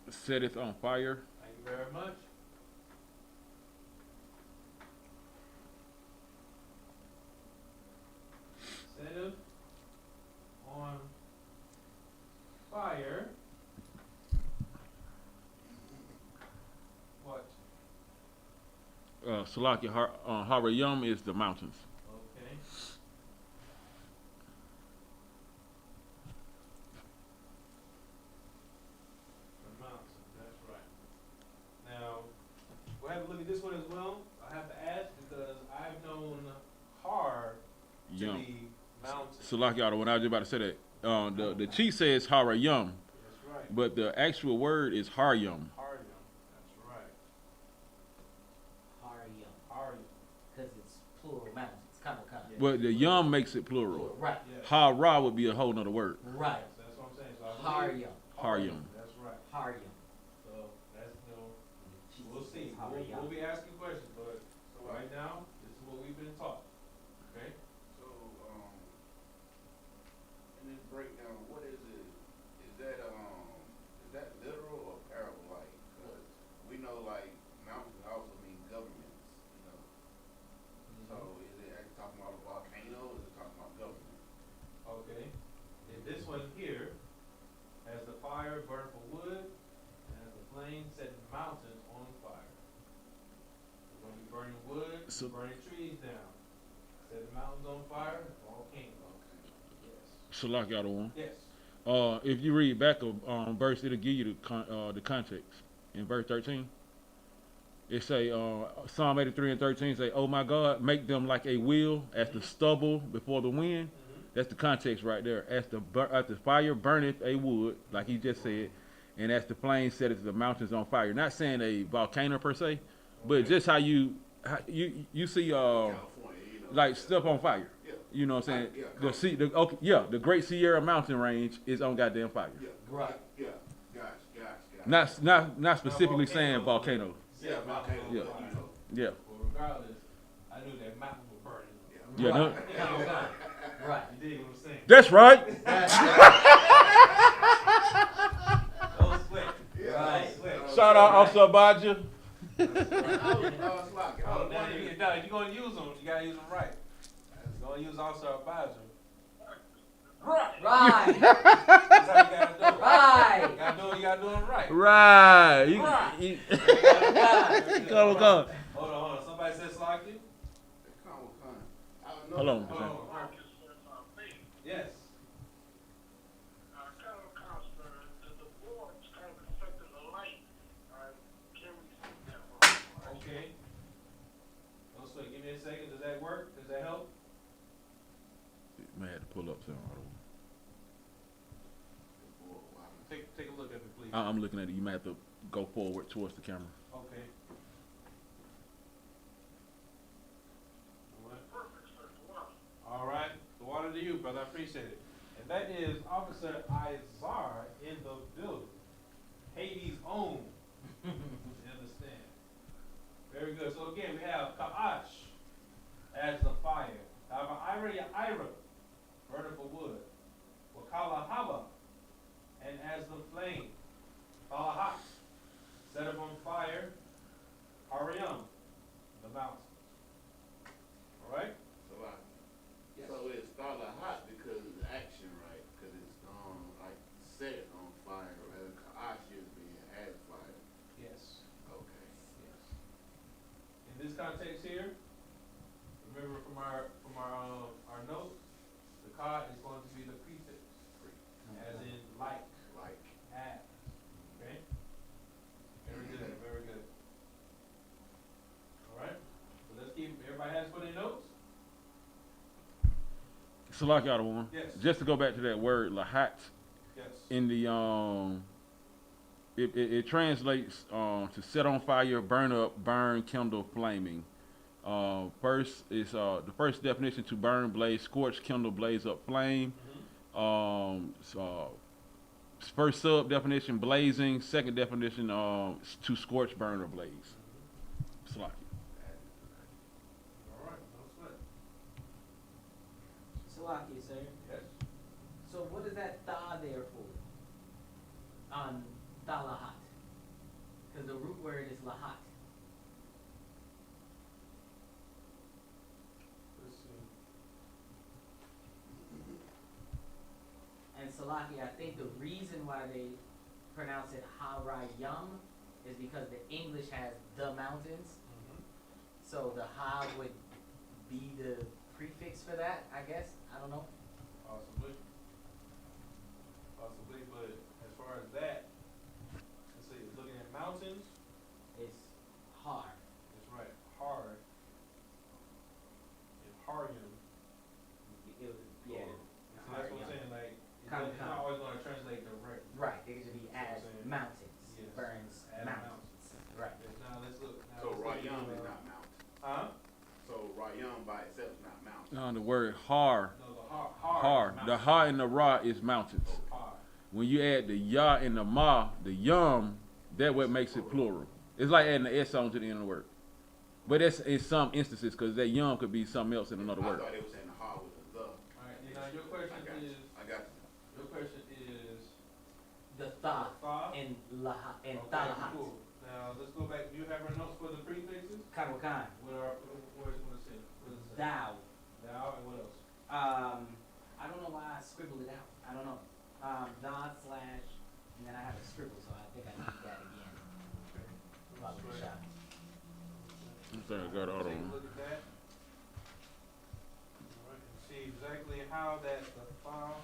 Setteth on fire. Thank you very much. Setteth on fire. What? Salaki Harayum is the mountains. Okay. The mountains, that's right. Now, we'll have to look at this one as well. I have to ask because I've known Har to Yum. be mountains. Salaki when I was just about to say that. The cheat says Harayum, That's right. but the actual word is Haryum. Haryum. That's right. Haryum, Haryum. because it's plural mountains. Kind. Yeah. But the yum makes it plural. Right. Yes. Hara would be a whole nother word. Right. That's what I'm saying. So I believe Haryum. Haryum. That's right. Haryum. So that's Jesus we'll see. is Haryum. We'll be asking questions, but so right now this is what we've been taught. Okay. So, in this breakdown, what is it? Is that literal or parable-like? Because we know, like, mountains also mean governments, you know. So, is it actually talking about a volcano, or is it talking about government? Okay. And this one here has the fire burn for wood and has the flame setting mountains on fire. We're going to be burning wood, So- burning trees down. Setting mountains on fire, volcano. Yes. Salaki one. Yes. If you read back of verse, it'll give you the context. In verse 13, it say Psalm 83 and 13 say, "Oh my God, make them like a wheel as the stubble before the wind." Mm-hmm. That's the context right there. As the fire burneth a wood, like he just said, and as the flame setteth the mountains on fire. Not saying a volcano per se, but just how you see California, you know. like stuff on fire. Yeah. You know what I'm saying? Yeah, The Great Sierra Mountain Range is on goddamn fire. Yeah. Right. Yeah. Gotcha. Not specifically saying volcano. Yeah, volcano. Yeah. You know. Yeah. Well, regardless, I knew that mountain was burning. Yeah. No, Right. You dig what I'm saying? that's right. Don't sweat. Yeah. Right. Don't sweat. Shout out Officer Abaja. Oh, now you're gonna use them. You gotta use them right. You're gonna use also a advisor. Right. Right. That's how you gotta do it. Right. You gotta do it right. Right. Right. Go. Hold on. Somebody said Slocky? Hold on. Yes. Okay. Also, give me a second. Does that work? Does that help? May have to pull up something. Take a look at it, please. I'm looking at it. You may have to go forward towards the camera. Okay. All right. The water to you, brother. I appreciate it. And that is Officer Izar in the building. Hades' own. You understand? Very good. So again, we have Qadash as the fire. However, Ira, burner for wood. Wakala Haba, and as the flame. Kalahat, set up on fire. Haryum, the mountain. All right? So it started hot because of the action, right? Because it's like set on fire, rather Qadash is being as fire. Yes. Okay. Yes. In this context here, remember from our notes, the ka is going to be the prefix, as in like, as. Okay. Very good. Very good. All right. So let's keep. Everybody has put in notes. Salaki out of one. Yes. Just to go back to that word lahat Yes. in the it translates to set on fire, burn up, burn, kindle, flaming. First is the first definition to burn, blaze, scorch, kindle, blaze up, flame. First sub definition, blazing. Second definition, to scorch, burn, or blaze. Salaki. All right. No sweat. Salaki, sir. Yes. So what is that tha there for? Dalahat. Because the root word is lahat. Let's see. And Salaki, I think the reason why they pronounce it Harayam is because the English has the mountains. So the Ha would be the prefix for that, I guess. I don't know. Possibly. Possibly, but as far as that, let's see, looking at mountains, It's Har. it's right, hard. And Haryam. Yeah. So that's what I'm saying, like, Come, it's come. not always gonna translate direct. Right. It could be That's as what I'm saying. mountains. Yes. Burns As mountains. Right. Now let's look. Now So let's look at, Rayam is not mountain. Huh? So Rayam by itself is not mountain. No, the word har, No, the har. The ha and the ra is mountains. Har. When you add the ya and the ma, the yum, that what makes it plural. It's like adding the s on to the end of the word. But that's in some instances, because that yum could be something else in another I word. thought they were saying the ha was the. Alright, and now your question I got you. is, I got you. your question is, The Tha Tha? and Lahat and Okay, Dalahat. cool. Now let's go back. Do you have our notes for the prefixes? Kanwakan. Where's what it say? What does it say? Thou. Thou and what else? I don't know why I scribbled it out. I don't know. Thou / and then I have a scribble, so I think I need that again. Probably Right. shot. I think I got it. Hold Take a on. look at that. Alright, and see exactly how that the file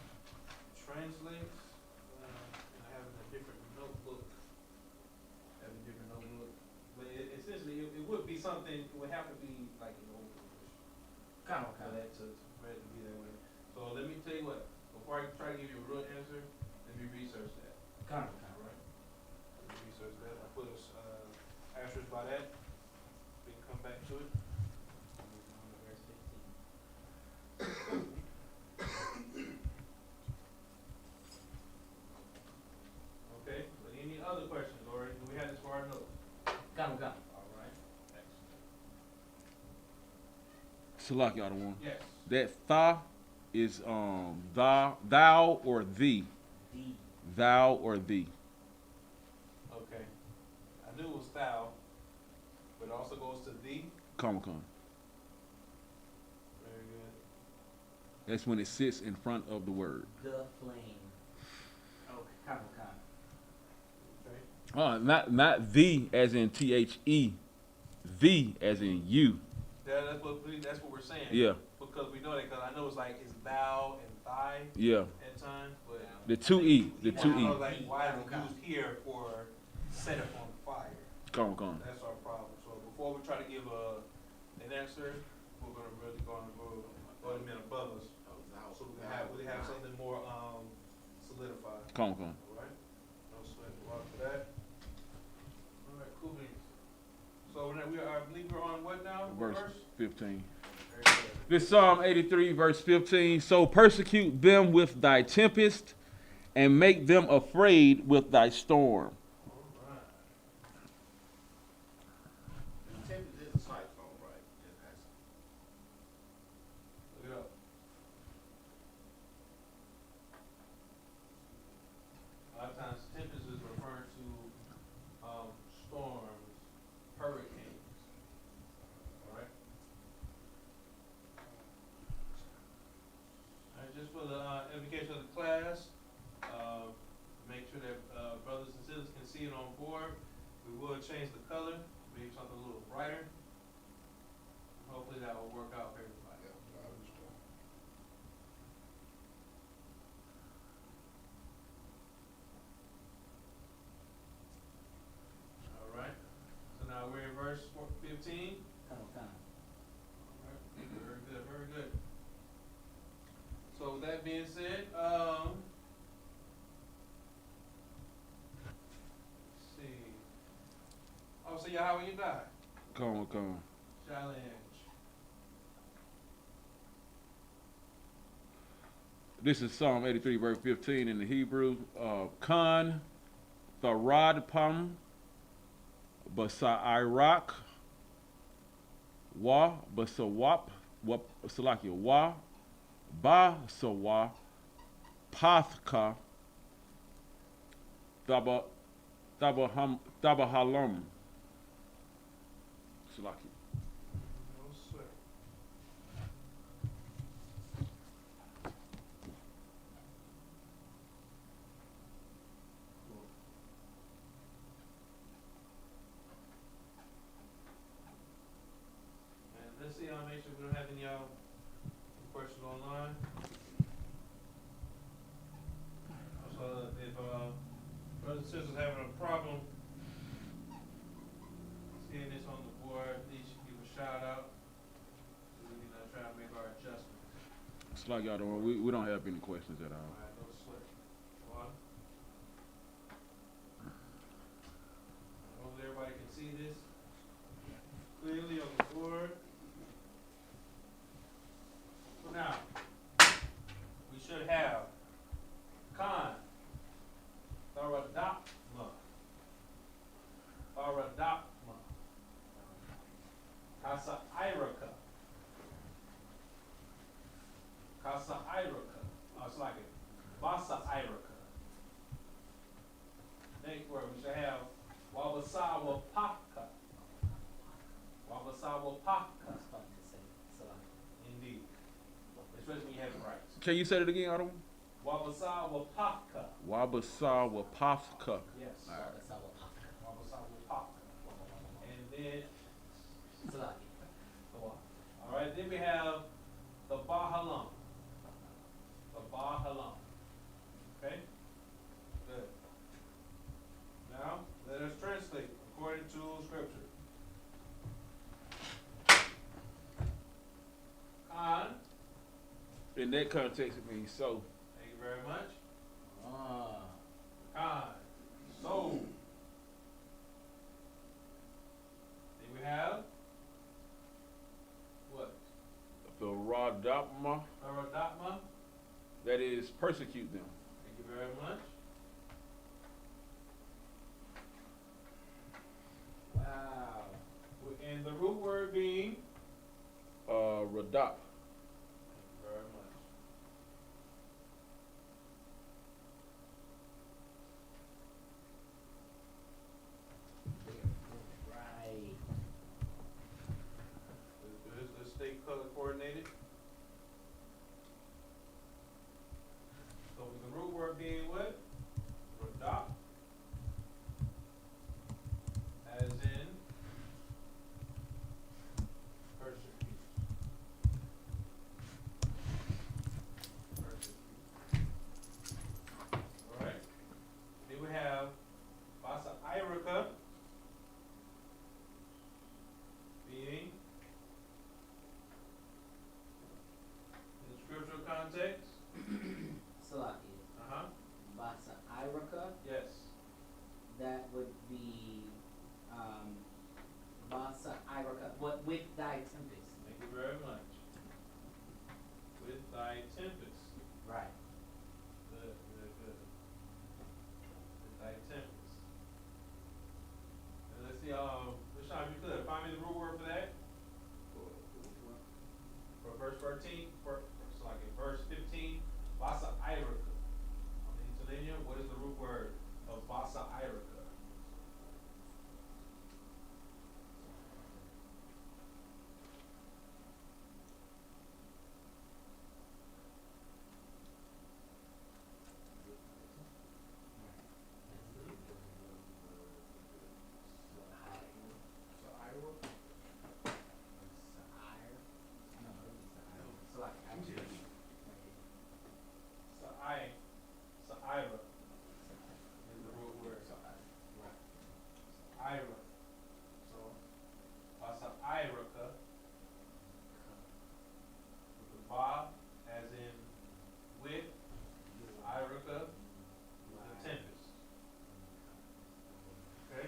translates. I have a different notebook. But essentially, it would be something. It would have to be like in old English for Kanwakan. that for it to be that way. So let me tell you what. Before I try to give you a real answer, let me research that. Kanwakan. Alright. Let me research that. I put a asterisk by that. We can come back to it. Verse 15. Okay, but any other questions, or do we have this for our notes? Kanwakan. Alright, excellent. Salaki out of one. Yes. That tha is thou or thee. D. Thou or thee. Okay. I knew it was thou, but it also goes to thee. Comic-Con. Very good. That's when it sits in front of the word. The flame. Okay. Kanwakan. Okay. Not thee as in THE. Thee as in you. That's what we're saying. Yeah. Because we know that, because I know it's like it's thou and thy Yeah. at times, but The two E. The I two don't know, E. like why is it used here for set it on fire? Comic-Con. That's our problem. So before we try to give an answer, we're gonna really go them in above us, so we can have something more solidified. Comic-Con. All right, no sweat. We'll for that. All right, cool beans. So now I believe we're on what now? What Verse 15. Very good. This Psalm 83, verse 15. So persecute them with thy tempest, and make them afraid with thy storm. All right. Tempest is a cyclone, right? Look it up. A lot of times, tempest is referring to storms, hurricanes. All right. All right, just for the edification of the class, make sure that brothers and sisters can see it on board. We will change the color, make something a little brighter. Hopefully that will work out for everybody. All right. So now we're in verse 15. Kanwakan. Alright, very good, very good. So with that being said, let's see. Oh, so how you die? Comic-Con. Challenge. This is Psalm 83, verse 15 in the Hebrew. Khan, Tharadpam, Basairak, Wa, Basawap, Salakia, Wa, Basawa, Pathka, Halam. Salaki. No sweat. And let's see, I'll make sure we don't have any questions online. Also, if brothers and sisters having a problem seeing this on the board, please give a shout out. So we can try to make our adjustments. Salaki, y'all don't. We don't have any questions at all. Alright, no sweat. One. Hopefully everybody can see this clearly on the board. So now, we should have Khan, Tharadapma, Kasa Iraka, it's like it, Basa Iraka. Next word, we should have Wabasawa Paka. Wabasawa Paka. That's fun to say. Salaki. Indeed. Especially when you have it right. Can you say it again, Adam? Wabasawa Paka. Wabasawa Pafka. Yes. That's our paka. Wabasawa Paka. And then, Salaki. all right, then we have the Bahalam. The Bahalam. Okay? Good. Now, let us translate according to Scripture. Khan. In that context, it means so. Thank you very much. Ah. Khan. So. Then we have what? The Radapma, Tharadapma. that is persecute them. Thank you very much. Wow. And the root word being? Radap. Thank you very much. Right. Let's stay color coordinated. So with the root word being what? Radap. As in persecute. Alright. Then we have Basa Iraka being in the scriptural context. Salaki. Uh-huh. Basa Iraka. Yes. That would be Basa Iraka. What with thy tempest. Thank you very much. With thy tempest. Right. Good, good, good. With thy tempest. And let's see, Lashawan, if you could, find me the root word for that. For verse 13, verse 15, Basa Iraka. On the interlinear, what is the root word of Basa Iraka? Sa'ira is the root word. Ira. So, Sa'iraka with the ba as in with, Iraka with the tempest. Okay?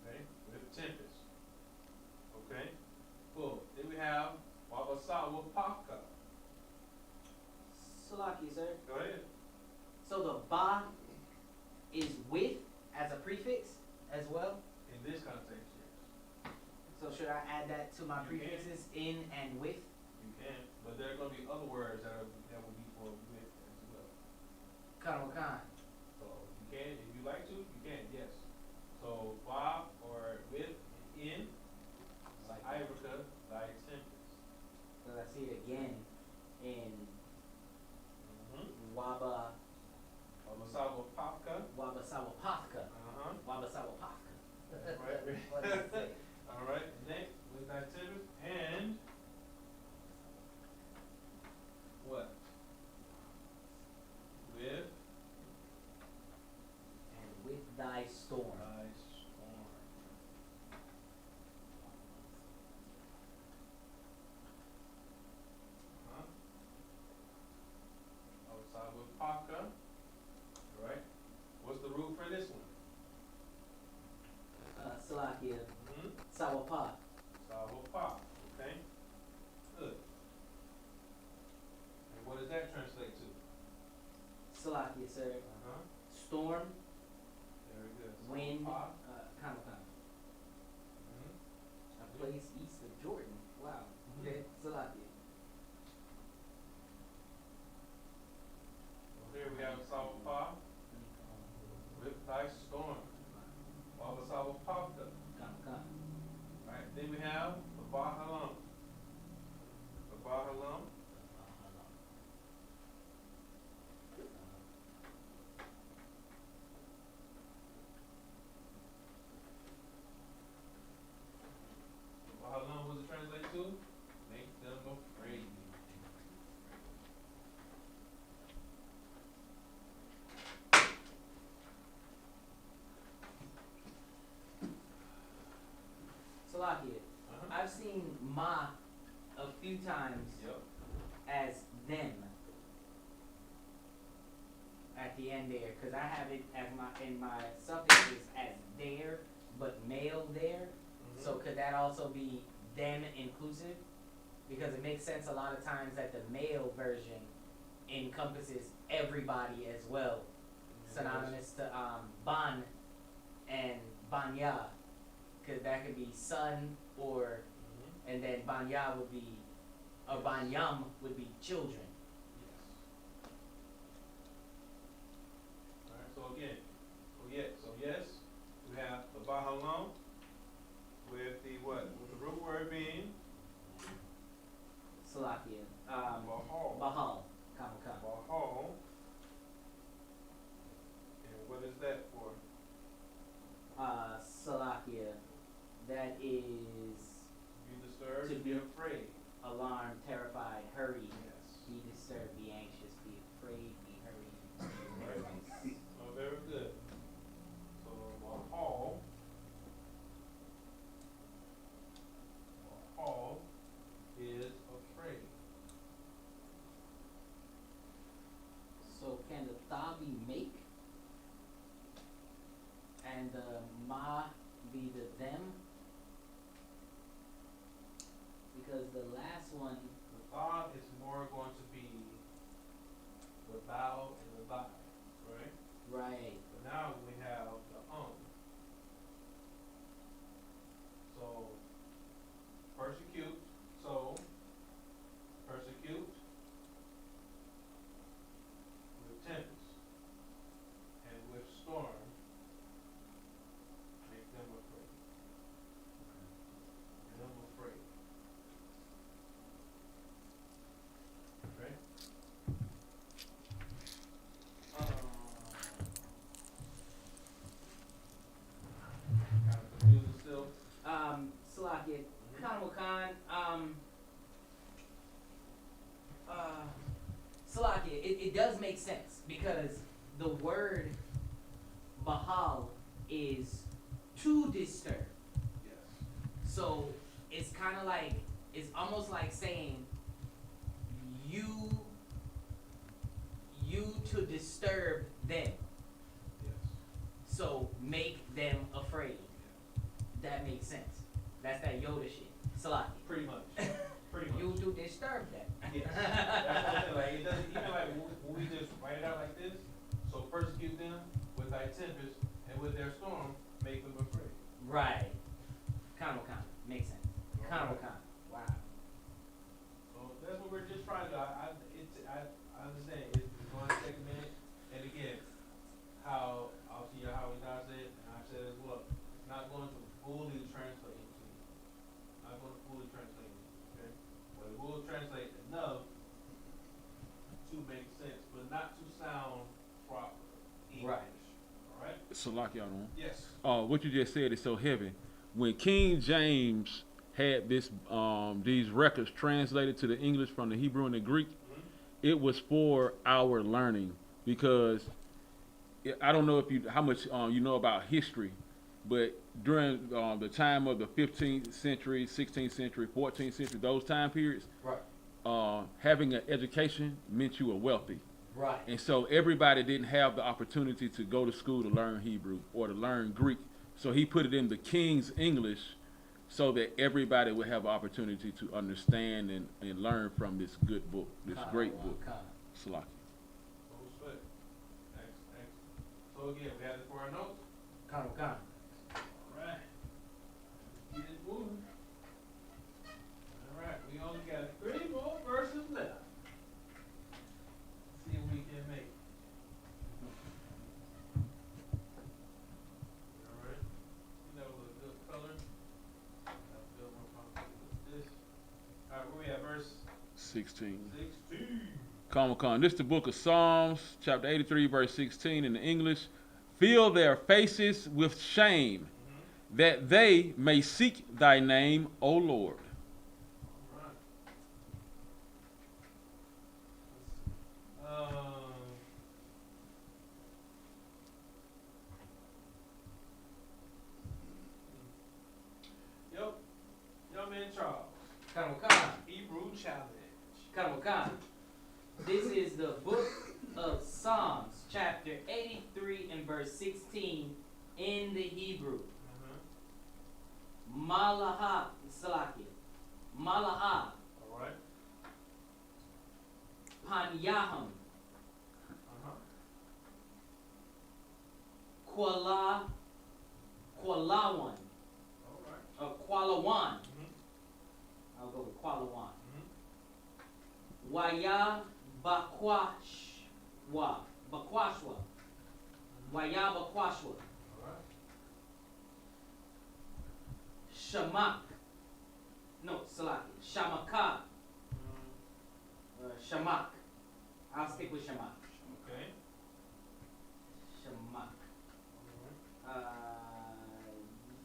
Okay, with tempest. Okay? Cool. Then we have Wabasawa Paka. Salaki, sir. Go ahead. So the ba is with as a prefix as well. In this context, yes. So should I add that to my You can. prefixes in and with? You can, but there are going to be other words that will be for with. Khan. So you can, if you like to, you can, yes. So Bob or with in, like Iverka, thy tempest. Cause I see it again in Mm-hmm. Waba Masabo Papka. Sawapaka. Uh-huh. Waba Sawapaka. That's right. What does it say? All right, next with thy tempest and what? With And with thy storm. thy storm. Uh-huh. Masabo Papka. All right. What's the root for this one? Salakia. Mm-hmm. Sawapa. Sabo Pop. Okay. Good. And what does that translate to? Salakia, sir. Uh-huh. Storm, Very good. Sabo wind, Pop. Khan. Mhm. A place east of Jordan. Wow. Okay. Salakia. Well, here we have Sabo Pop with thy storm. Baba Sabo Popka. Khan. Right. Then we have the Bahalam. The Bahalam. Bahalam, what does it translate to? Make them afraid. Salakia. Uh-huh. I've seen ma a few times Yep. as them at the end there, cause I have it as in my suffixes as there, but male there. Mhm. So could that also be them inclusive? Because it makes sense a lot of times that the male version encompasses everybody as well, synonymous to ban and banya, cause that could be son or, Mhm. and then banya would be, or Yes. banyam would be children. Yes. Alright, so again, so yes, we have the Bahalam with the what? With the root word being Salakia. Bahal. Bahal. Kama. Bahal. And what is that for? Salakia. That is Be disturbed, To be be- afraid. alarmed, terrified, hurry, Yes. be disturbed, be anxious, be afraid, be hurried. Right. Oh, very good. So Bahal. Bahal is afraid. So can the tha be make? And the ma be the them? Because the last one, The thought is more going to be the thou and the thy, right? right, But now we have the So persecute, persecute with tempest and with storm make them afraid. Them afraid. Okay? Kind of confusing still? Salakia, Khan, Salakia, it does make sense because the word Bahal is to disturb. Yes. So it's kind of like, it's almost like saying you to disturb them. Yes. So make them afraid. That makes sense. That's that Yoda shit. Salaki. Pretty much. Pretty much. You to disturb them. Yes. That's what I'm saying. Like, it doesn't, even like when we just write it out like this, so persecute them with thy tempest and with their storm, make them afraid. Right. Kano. Makes sense. Kano. Wow. So that's what we're just trying to, I understand, it's going to take a minute, and again, Salaki, Yes. what you just said is so heavy. When King James had these records translated to the English from the Hebrew and the Greek, it was for our learning because I don't know how much you know about history, but during the time of the 15th century, 16th century, 14th century, those time periods, Right. having an education meant you were wealthy. Right. And so everybody didn't have the opportunity to go to school to learn Hebrew or to learn Greek. So he put it in the King's English so that everybody would have opportunity to understand and learn from this good book, this great book. Salaki. Oh, sweat. Excellent. So again, we have it for our notes. Con. Alright. Get it moving. Alright, we only got 3 more verses left. See if we can make it. Alright. That was a good color. I feel more comfortable with this. Alright, where we at? Verse 16. 16. Comic-Con. This is the book of Psalms, chapter 83, verse 16 in the English. Fill their faces with shame, that they may seek thy name, O Lord. Alright. Yep. Young man Charles. Con. Hebrew challenge. Con. This is the book of Psalms, chapter 83 and verse 16 in the Hebrew. Malaha, Salakia. Malaha, Alright. Panyaham, Kualawan, Alright. Kualawan. I'll go with Kualawan. Waya Bakwashwa. Waya Bakwashwa. Alright. Shamak. No, Salaki. Shamaka. Shamak. I'll stick with Shamak. Okay. Shamak.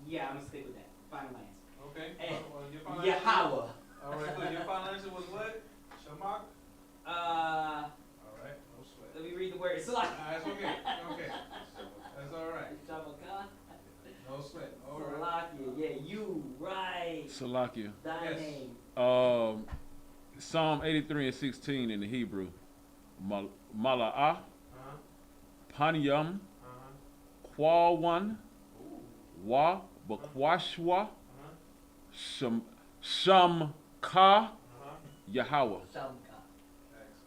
Yeah, I'm gonna stick with that. Final answer. Okay. And Your final answer? Yahweh. Alright, good. Your final answer was what? Shamak? Alright, no sweat. Let me read the word. Salaki. That's okay. Okay. That's alright. Shamaka. No sweat. Alright. Salaki. Yeah, you right. Salakia. Thy Yes. name. Psalm 83 and 16 in the Hebrew. Mala'ah, Panyam, Kwawan, Wa, Bakwashwa, Shamka, Yahweh. Shamka. That's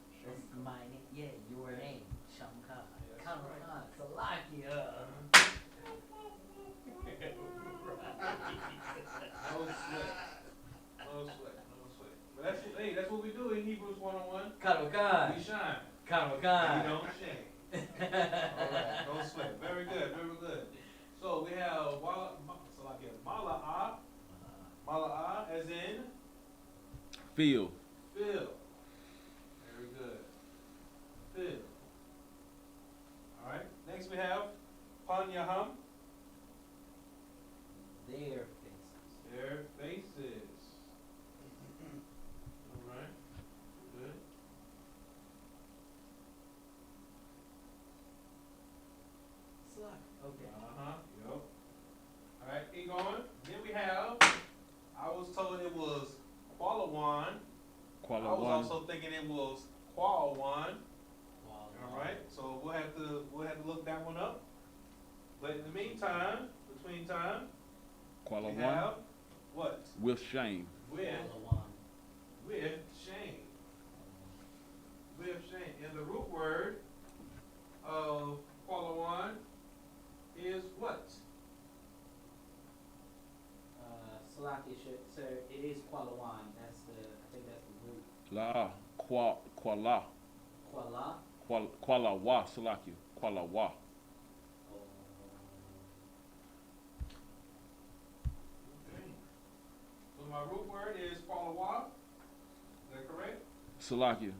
my name. Yeah, your name. Shamka. Yes, Come right. on. Salaki. No sweat. No sweat. No sweat. But that's what we do in Hebrews 101. Kamakan. We shine. We Kamakan. don't shame. Alright, no sweat. Very good, very good. So we have Mala'ah. Mala'ah as in Feel. fill. Very good. Fill. Alright. Next we have Panyaham. Their faces. Their faces. Alright. Good. Salaki. Okay. Yep. Alright, keep going. Then we have, I was told it was Qualawan. I was Qualawan. also thinking it was Qualwan. Alright, so we'll have to look that one up. But in the meantime, between time, we Qualawan. have what? With shame. With shame. With shame. And the root word of Qualawan is what? Salaki, sir, it is Kualawan. I think that's the root. La. Quala. Kuala. Qualawa. Salakia. Qualawa. Okay. So my root word is Qualawa. Is that correct? Salakia.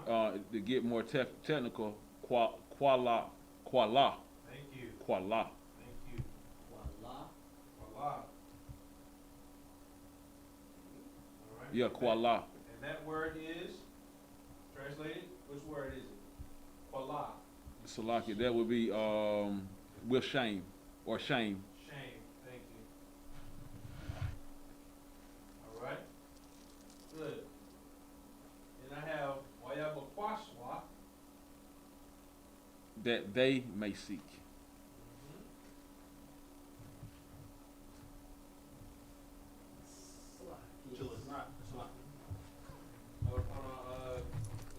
Uh-huh. To get more technical, Quala. Thank you. Qala. Thank you. Voila. Voila. All right. Yeah, Qala. And that word is, translated, which word is it? Qala. Salaki, that would be with shame or shame. Shame. Thank you. All right. Good. And I have Wayabakwashwa. That they may seek. Till it's not,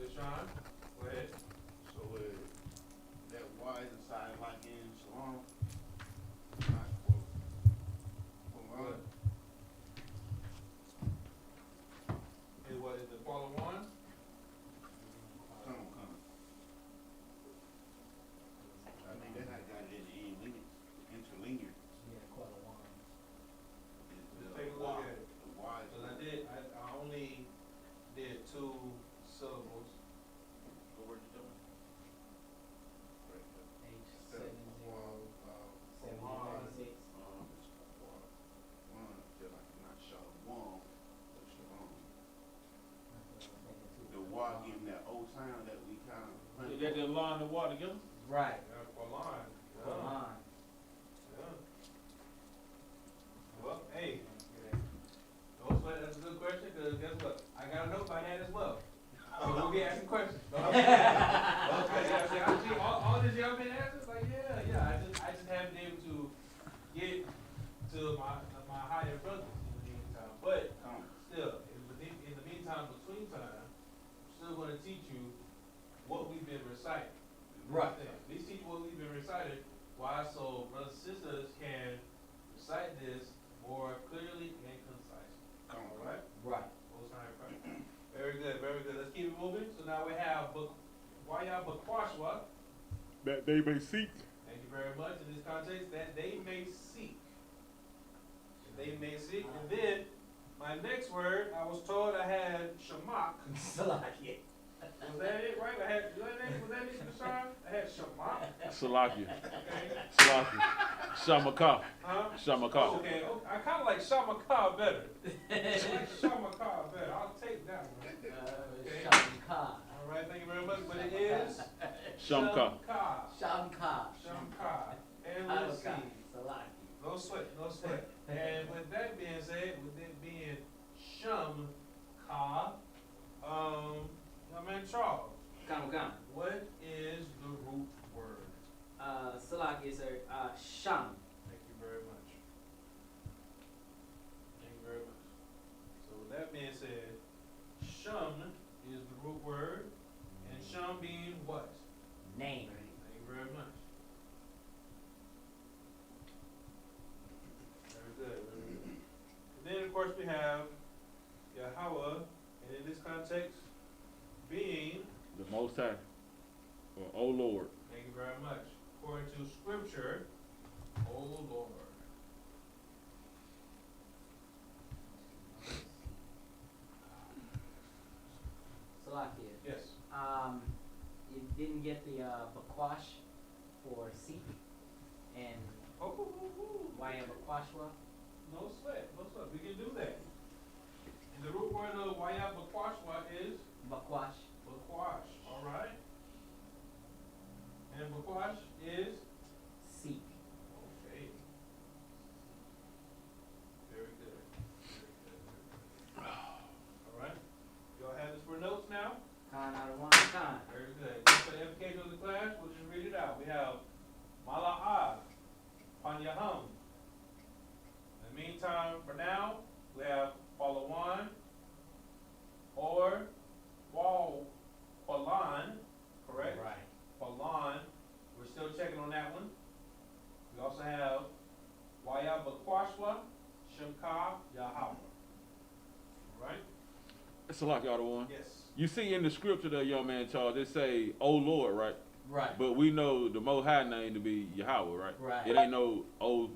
Deshaun, go ahead. so that Y is inside like in Shalom. Not quote. Good. And what is the follow one? Come on. I think that's how I got it in the end, interlinear. Yeah, quite a while. Let's take a look at it. The Y is. Cause I only did 2 syllables. What word you doing? Right there. H70, It's one, feel like not Shalom, but Shalom. The Y giving that old sound that we kind of. You got that line and water together? Right. Yeah, for line. Come on. Yeah. Well, hey, no sweat, that's a good question, cause guess what? I got a note by that as well. So we'll be asking questions. Okay, yeah, see, I see all this y'all been answering, like, yeah, I just haven't been able to get to my higher brothers in the meantime. But still, in the meantime, between time, I'm still gonna teach you what we've been reciting. Right. At least teach you what we've been reciting. Why? So brothers and sisters can recite this more clearly and concisely. All right? Right. Most high in Christ. Very good, very good. Let's keep it moving. So now we have Wayabakwashwa. That they may seek. Thank you very much. In this context, that they may seek. They may seek. And then my next word, I was told I had shamak. Salaki. Was that it, right? Was that it, Deshaun? I had shamak. Salaki. Okay. Salaki. Shamaka. Huh? Shamaka. Okay, I kind of like Shamaka better. I like Shamaka better. I'll take that one. Shamka. All right, thank you very much. But it is Shamka. Shamka. Shamka. And let's see. Salaki. No sweat, no sweat. And with that being said, with it being Shamka, young man Charles, Come. what is the root word? Salaki is sham. Thank you very much. Thank you very much. So with that being said, shum is the root word, and shum being what? Name. Thank you very much. Very good, very good. And then of course we have Yahweh, and in this context, being, The Most High. Or O Lord. thank you very much, according to scripture, O Lord. Salaki. Yes. You didn't get the bakwash for seek and Wayabakwashwa. No sweat, no sweat. We can do that. And the root word of Wayabakwashwa is Bakwash. bakwash. All right. And bakwash is Seek. okay. Very good. Very good. All right. Y'all have this for notes now. Khan out of one time. Very good. Just for the edification of the class, we'll just read it out. We have Mala'ah, Panyahum. In the meantime, for now, we have Palawan, or Palan, correct? Right. Palan. We're still checking on that one. We also have Wayabakwashwa, Shemka, Yahweh. All right? Salaki, y'all the one. Yes. You see in the scripture there, young man Charles, it say, O Lord, right? Right. But we know the Most High name to be Yahweh, right? Right. It ain't no O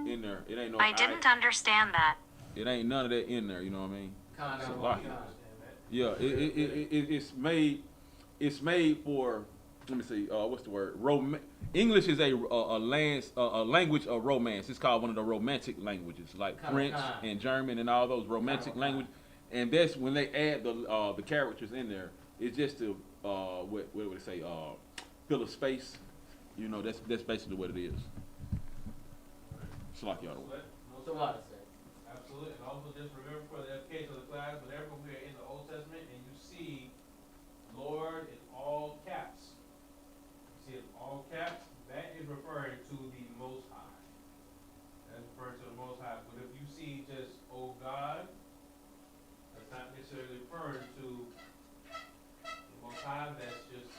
in there. It ain't no I didn't understand that. It ain't none of that in there, you know what I mean? Khan out of Salaki. one You time. understand that? Yeah, it's made for let me see, what's the word? English is a language of romance. It's called one of the romantic languages, like French and German and all those romantic languages. And that's when they add the characters in there. It's just to what would it say? Fill a space. You know, that's basically what it is. It's like y'all. So what? Absolutely. And also just remember for the education of the class, whenever we are in the Old Testament and you see Lord in all caps, you see it in all caps, that is referring to the Most High. That's referring to the Most High. But if you see just, oh God, that's not necessarily referring to the Most High. That's just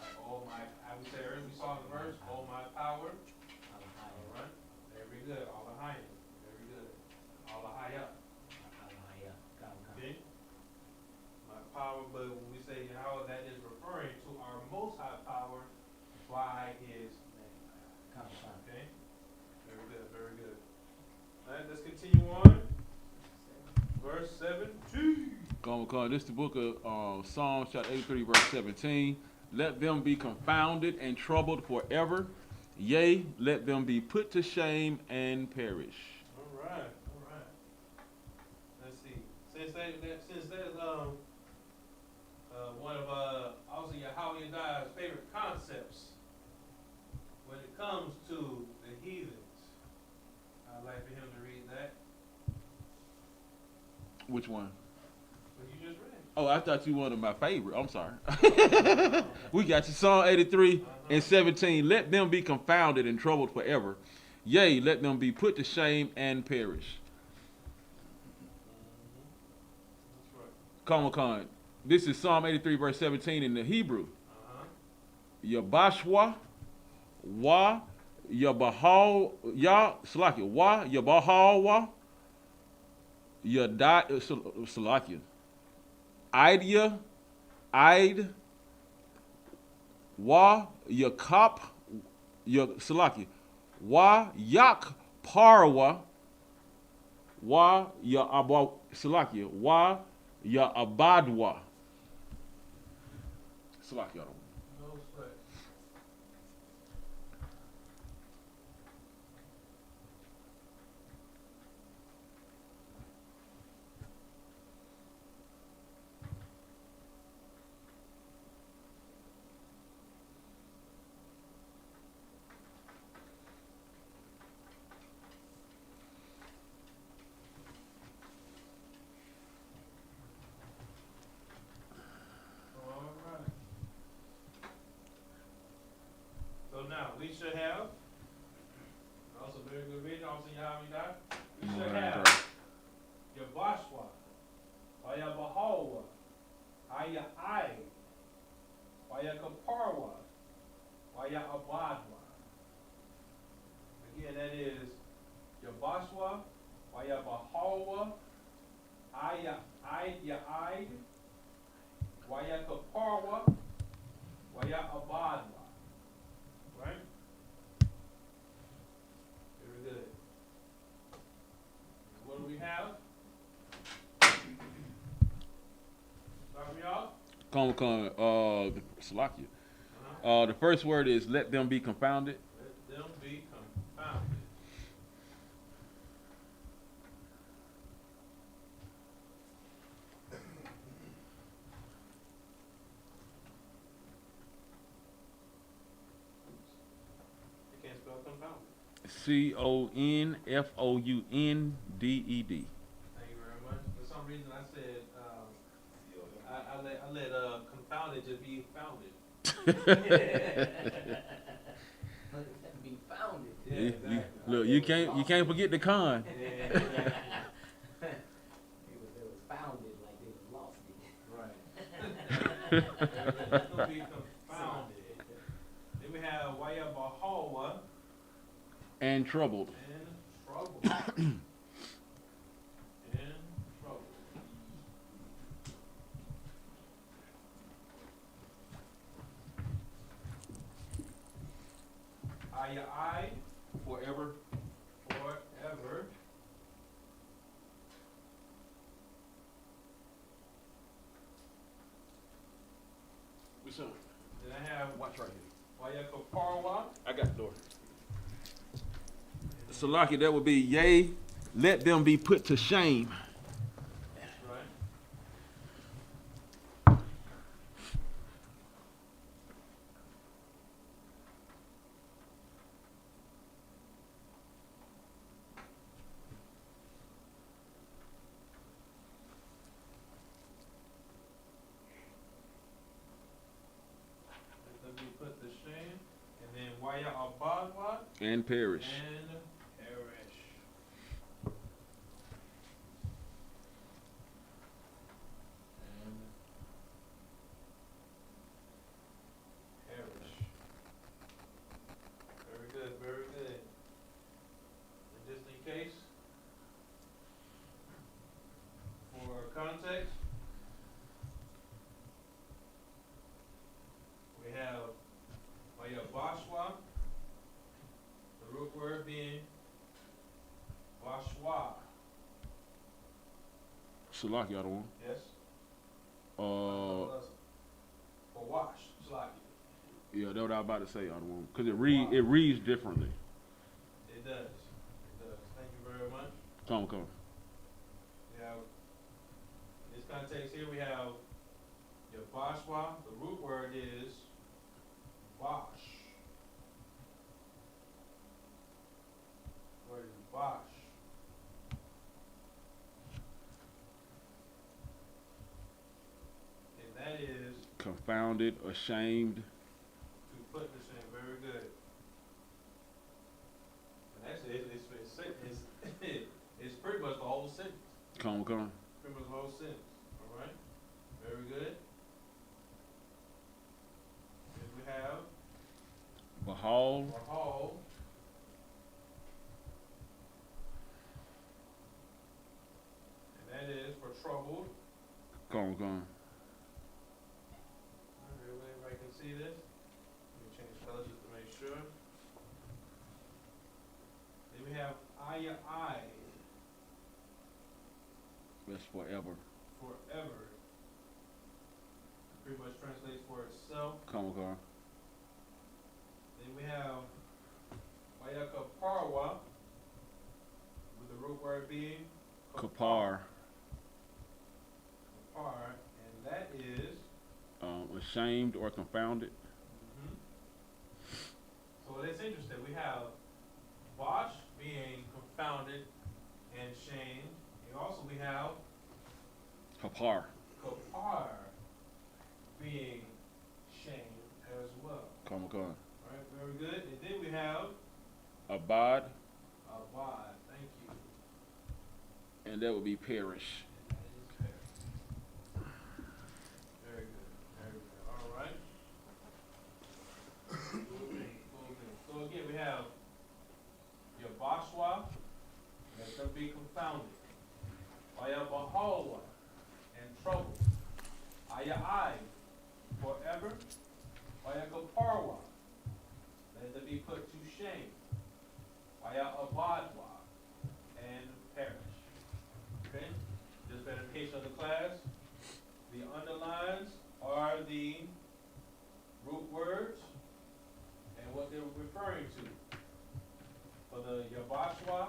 like, all my, I would say earlier we saw the verse, all my power. All right. Very good. All the high. Very good. All the high up. Okay. My power, but when we say how that is referring to our Most High power by His name. Okay. Very good. Very good. All right. Let's continue on. Verse 17. Come on, this is the book of Psalms, chapter 83, verse 17. Let them be confounded and troubled forever. Yea, let them be put to shame and perish. All right. All right. Let's see. Since that's one of also Yahanna's favorite concepts when it comes to the heathens, I'd like for him to read that. Which one? What you just read. Oh, I thought you wanted my favorite. I'm sorry. We got you. Psalm 83 and 17. Let them be confounded and troubled forever. Yea, let them be put to shame and perish. That's right. Come on. This is Psalm 83, verse 17 in the Hebrew. Yabashwa, wa, yabahal, ya, Salakia, wa, yabahalwa, yadai, Salakia. Idea, Id, Wa, Yakop, Salaki, Wa, Yak, Parwa, Wa, Ya Abwa, Salaki, Wa, Ya Abadwa. Salaki, No sweat. Now, we should have, also very good reading, also Yahanna, we should have Yabashwa, Ayabahawa, Ayai, Ayakaparwa, Ayabadwa. Again, that is Yabashwa, Ayabahawa, Ayai, Ayakaparwa, Ayabadwa. Right? Very good. What do we have? Start me off. Salakia. The first word is let them be confounded. Let them be confounded. CONFOUNDED. Thank you very much. For some reason, I said I let confounded just be founded. Be founded. Yeah, exactly. Look, you can't forget the con. Yeah. It was founded like they lost it. Right. It's gonna be confounded. Then we have Wayabahawa. And troubled. And trouble. And trouble. I Forever. forever. What's up? Then I have Watch right here. Wayakoparwa. I got the door. Salaki, that would be, yea, let them be put to shame. That's right. Let them be put to shame. And then Waya Abadwa And perish. and perish. And perish. Very good, very good. And just in case, for context, we have Wayabashwa, the root word being Bashwa. Salaki, I don't want. Yes? Uh, For wash, Slaki. yeah, that's what I was about to say, I don't want. Because it reads differently. It does. It does. Thank you very much. Come. We have, in this context here, we have your Bashwa. The root word is Bosh. Word is Bosh. And that is Confounded, ashamed. to put to shame. Very good. And actually, it's pretty much the whole sentence. Come. Pretty much the whole sentence. All right. Very good. Then we have Bahal, Rahal. And that is for troubled. come. Everybody can see this. Let me change colors just to make sure. Then we have I. That's forever. Forever. Pretty much translates for itself. Come. Then we have Wayakaparwa, with the root word being Kapar, Kapar, and that is ashamed or confounded. So it's interesting. We have Bosh being confounded and shamed. And also we have Kapar. Kapar being shamed as well. Come. Alright, very good. And then we have Abad, Abad. Thank you. and that would be perish. And that is fair. Very good. Very good. Alright. Moving. So again, we have your Bashwa, let them be confounded. Waya Bahalwa, and trouble. Aya forever. Waya Kaparwa, let them be put to shame. Waya Abadwa, and perish. Okay? Just for edification of the class, the underlines are the root words and what they're referring to. For the Yabashwa,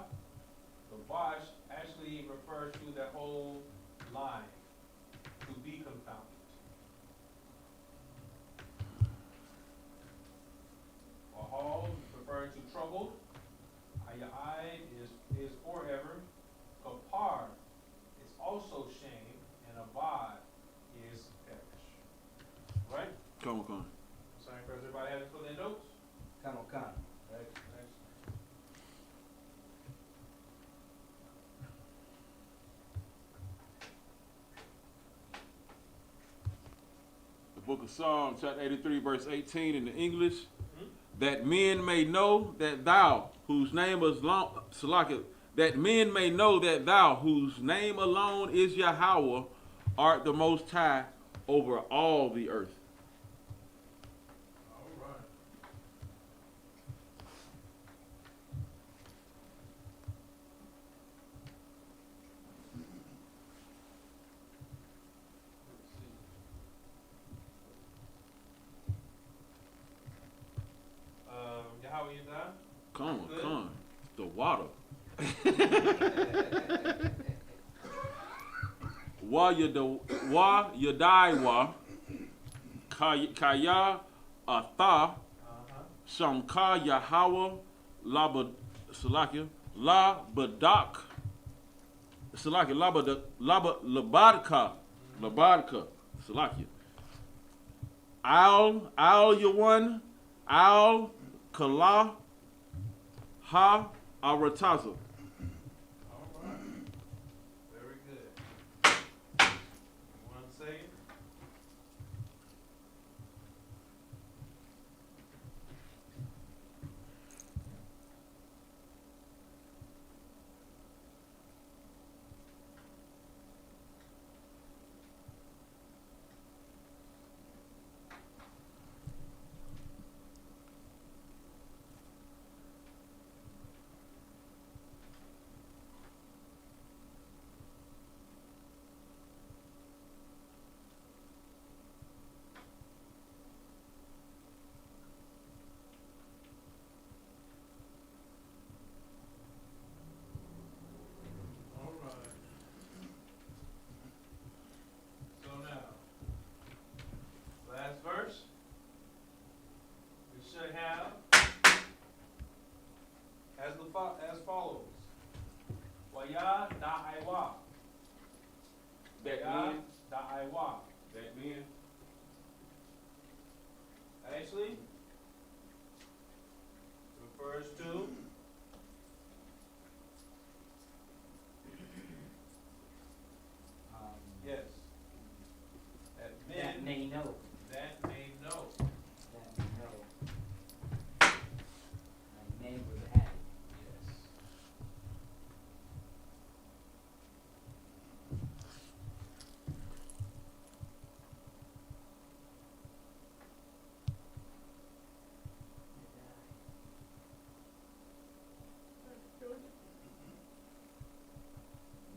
the Bosh actually refers to that whole line, to be confounded. Ahal, referring to troubled. Ayai is forever. Kapar is also shame, and Abad is perish. Right? Come. Sorry, for everybody has it for their notes? Come. Next. The book of Psalms, chapter 83, verse 18 in the English. That men may know that thou, whose name is Salaki, that men may know that thou, whose name alone is Yahweh, art the Most High over all the earth. All right. Let's see. Yadaiwa, Kaya Atha, Shamka Yahweh, La Badak, Salakia, Labadka, Salakia. Al Yawan, Al Kala, Ha Arataza. All right. Very good. You want to say it? All right. So now, last verse, we should have as follows. Waya da'aiwa. Waya da'aiwa. Back then. Actually, refers to yes. That may know. That may know. That may know. And may was added. Yes.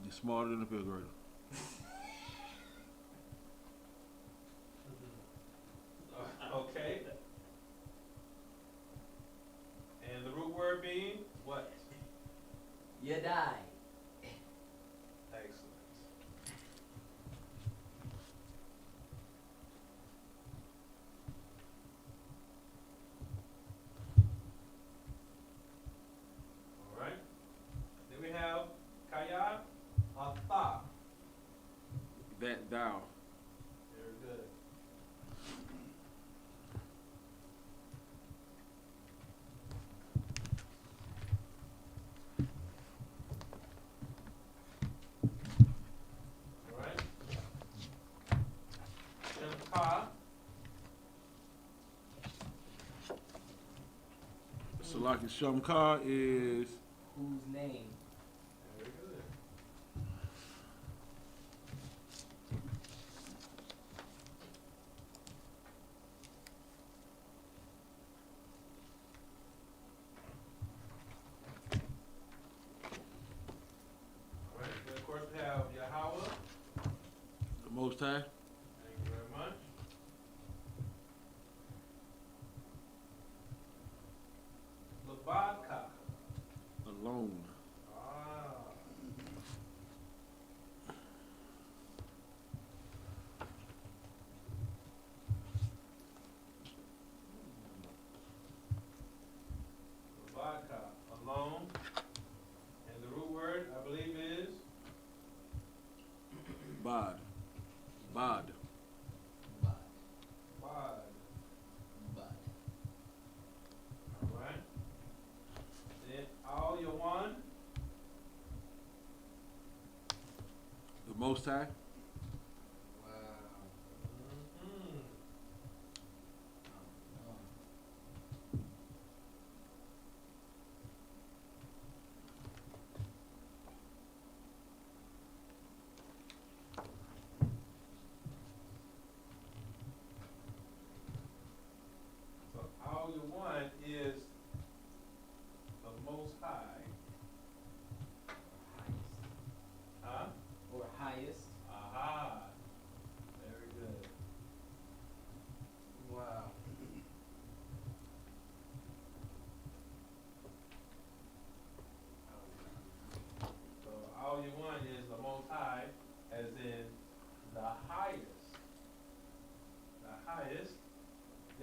You're smarter than a fifth grader. Okay. And the root word being what? You die. Excellent. All right. Then we have Kaya Atha. That thou. Very good. All right. Shemka. Salakia Shamka is Whose name? Very good. All right. Then of course we have Yahweh. the Most High. Thank you very much. Labadka. Alone. Ah. Labadka. Alone. And the root word, I believe, is Bad. Bad. But. wad. But. All right. Then all you want. The Most High. Mm-hmm. So all you want is the Most High. Highest. Huh? Or highest. Ah.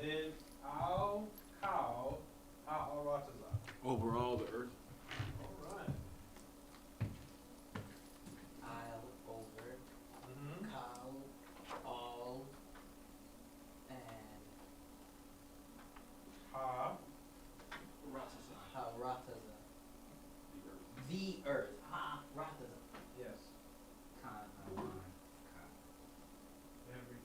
Then I'll cow Ha'aratazah. Over all the earth. All right. I'll over, Mm-hmm. cow, all, and Ha. Harataza. The earth. Harataza. Yes. Very good.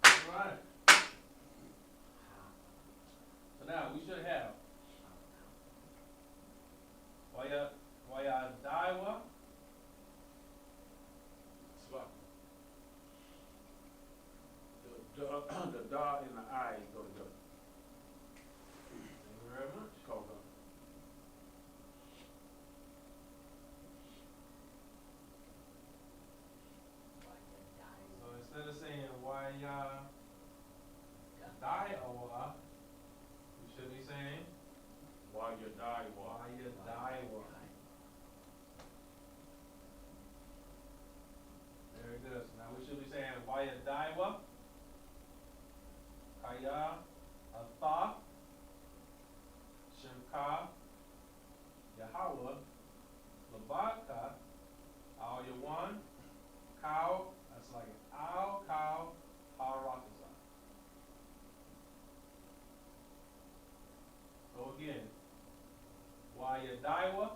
All right. So now we should have Waya Daiwa. Slap. The da and the I go together. Thank you very much. Call it. So instead of saying Waya Daiwa, we should be saying While you die, Waya Daiwa. Very good. So now we should be saying Waya Daiwa. Kaya Atha Shemka Yahweh Labaka Al Yawan Cow. That's like Al Cow Haratazah. So again, Wayadaiwa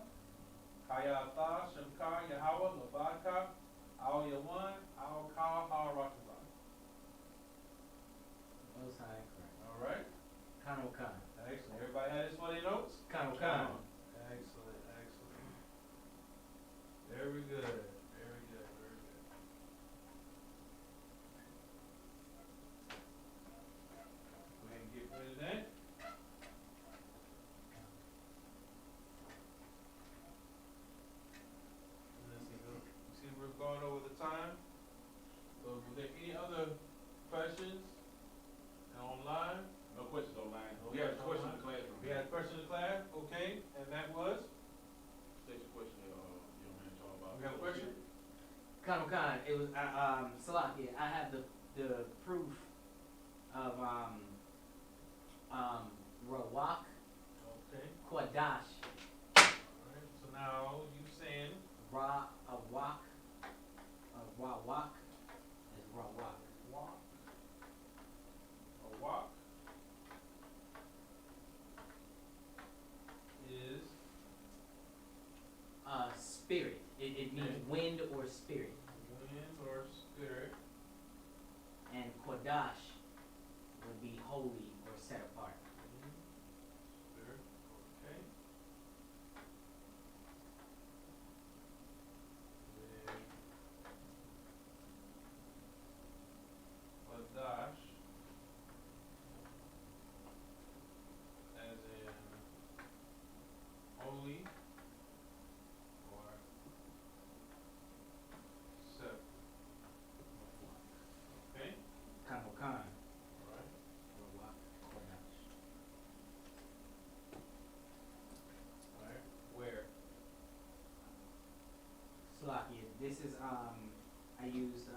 Kaya Atha Shemka Yahweh Labaka Al Yawan Al Cow Haratazah. Most high correct. All right. Kano Khan. Excellent. Everybody had this for their notes? Kano Khan. Excellent, excellent. Very good, very good, very good. Go ahead and get rid of that. And let's see, we're going over the time. So, were there any other questions online? No questions online. No We had a questions question in the classroom. We had a question in class, okay, and that was? State your question, young man, talk about. We have a question? Kano Khan. It was Salakia. I have the proof of Rawak Okay. Qadash. Alright, so now you saying Rawak is Rawak. walk. A walk is Spirit. It means Okay. wind or spirit. wind or spirit. And Qadash would be holy or set apart. Wind, spirit, okay. Then Qadash as in holy or separate. Okay, Kano Khan. alright. Rawak Qadash. Alright, where? Salakia. This is I used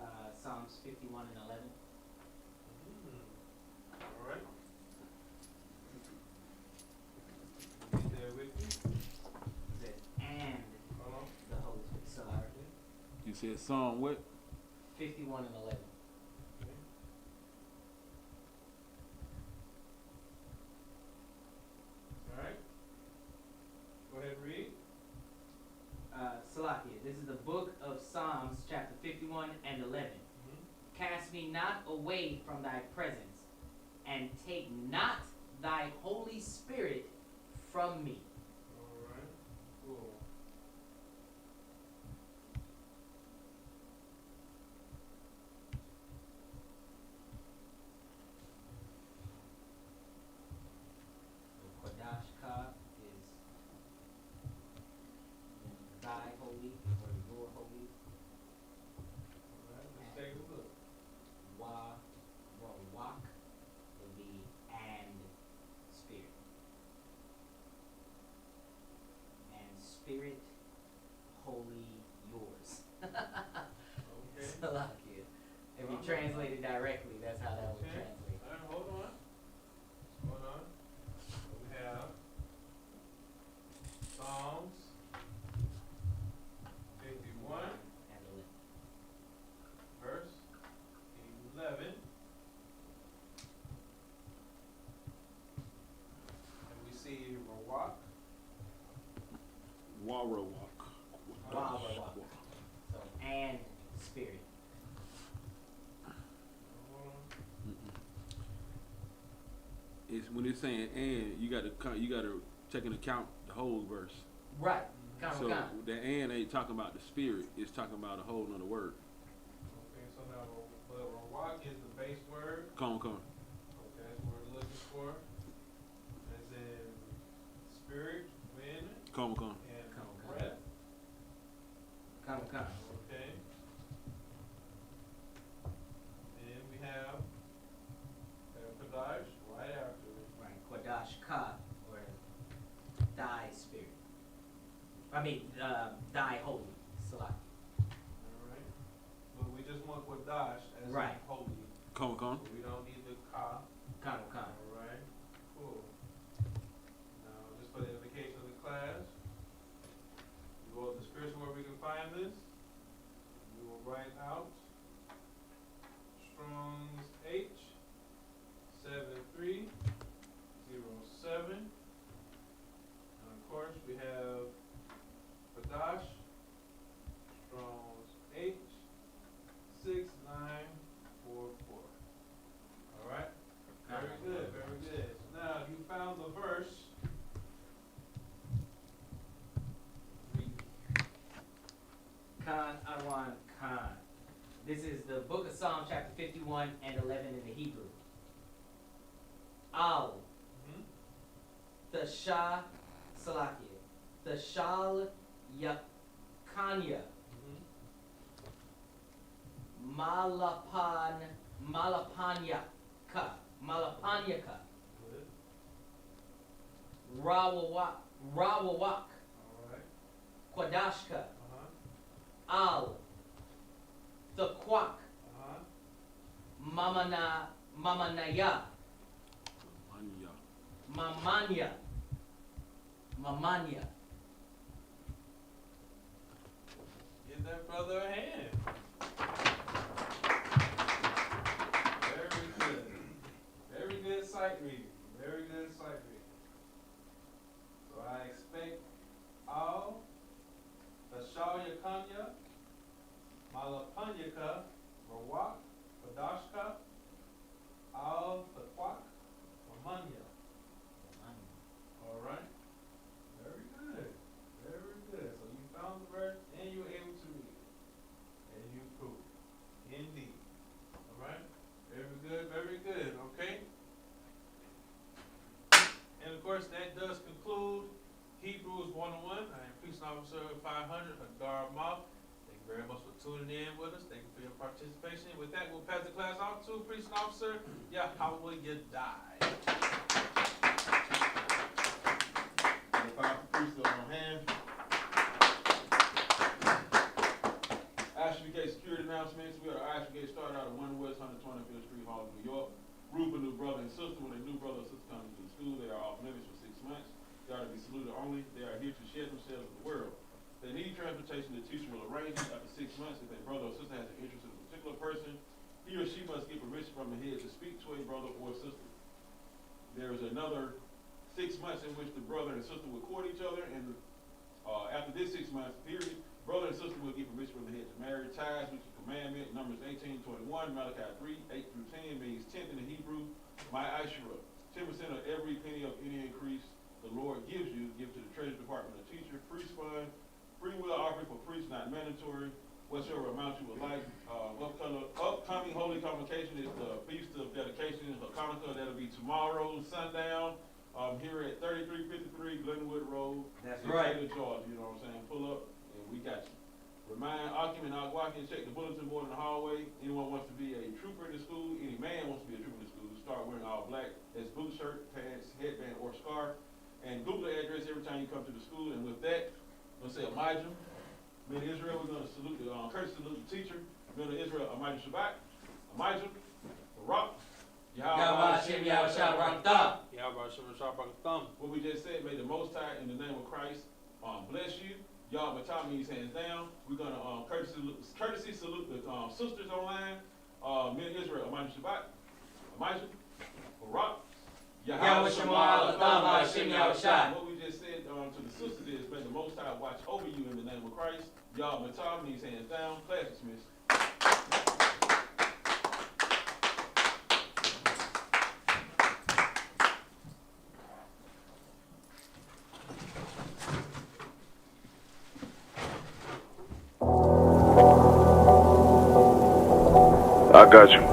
Psalms 51 and 11. Alright. Get there with me. It says and Hold on. the Holy Spirit. Salakia. You said Psalm what? 51 and 11. Okay. Alright. Go ahead and read. Salakia. This is the book of Psalms, chapter 51 and 11. Cast me not away from thy presence, and take not thy Holy Spirit from me. Alright. Cool. The Qadash Ka is thy holy or your holy. Alright, let's take a look. If you translate it directly, that's how that would Okay. translate. All right, hold on. Hold on. So we have Psalms 51, Handle it. verse 11. And we see Rawak. Wara walk. Wow, So, and spirit. Hold on. It's when it's saying and you gotta take into account the whole verse. Right. Come, So come. the and ain't talking about the spirit, it's talking about a whole nother word. Okay, so now Rawak is the base word. Come. Okay, that's what we're looking for. As in spirit, wind, Come. and Come. breath. Come. Okay. And we have Qadash right after it. Right. Qadash Ka, or thy spirit. I mean, thy holy. Salaki. Alright. But we just want Qadash as in Right. holy. Come. So we don't need the Ka. Come. Alright. Cool. Now, just for the edification of the class, we go to the scripture where we can find this. We will write out Strong's H 7307. And of course, we have Qadash, Strong's H 6944. All right. Very good. Very good. So now you found the verse. Read. Khan, Awan, Khan. This is the book of Psalm, chapter 51 and 11 in the Hebrew. Al, Mhm. the Shah, Salakia, the Shal Yakanya, Mhm. Malapanyaka, Good. Rawawak, All right. Qadashka, Uh-huh. Al, the Quack, Uh-huh. Mamanaya, Mamanya. Give that brother a hand. Very good. Very good sight reading. Very good sight reading. So I expect all the Shalyakanya, Malapanyaka, Rawak, Qadashka, all the Quack, Mamanya. All right. Very good. Very good. So you found the verse and you were able to read it. And you proved it. Indeed. All right. Very good. Very good. Okay. And of course, that does conclude Hebrews 101. I am Police Officer 500 Hadar Mouth. Thank you very much for tuning in with us. Thank you for your participation. With that, we'll pass the class off to Police Officer Yahanna. Priest on hand. I.S.U.P.K security announcements. We are I.S.U.P.K started out at 1 West 125th Street, Harlem, New York. Group of new brother and sister. When a new brother or sister comes into the school, they are off limits for 6 months. They are to be saluted only. They are here to share themselves with the world. They need transportation. The teacher will arrange it after 6 months. If a brother or sister has an interest in a particular person, he or she must get permission from the head to speak to a brother or sister. There is another 6 months in which the brother and sister will court each other, and after this 6 months period, brother and sister will get permission from the head to marry. Tithes, which is a commandment, Numbers 18:21, Malachi 3:8-10 means 10th in the Hebrew. My Ishra, 10% of every penny of any increase the Lord gives you, give to the Treasury Department of teacher, priest fund, free will offering for priests, not mandatory. Whatsoever amount you would like. Upcoming holy convocation is the Feast of Dedication, Hanukkah. That'll be tomorrow, sundown, here at 3353 Glenwood Road. That's in right. Taylor, Georgia. You know what I'm saying? Pull up, and we got you. Remind Akim and Agwaki, check the bulletin board in the hallway. Anyone wants to be a trooper in the school, any man wants to be a trooper in the school, start wearing all black. That's boot shirt, pants, headband, or scarf. And Google the address every time you come to the school. And with that, let's say Elijah. Men of Israel, we're going to salute the courtesy salute the teacher. Men of Israel, Elijah Shabbat. Elijah, Barak, Yahweh Hashem Yahweh Shabbat. What we just said, may the Most High, in the name of Christ, bless you. Y'all, but top these hands down. We're gonna courtesy salute the sisters online. Men of Israel, Elijah, Barak, Yahweh Shema Hashem Yahweh Shai. What we just said to the sisters is, may the Most High watch over you in the name of Christ. Y'all, but top these hands down. Class dismissed. I got you.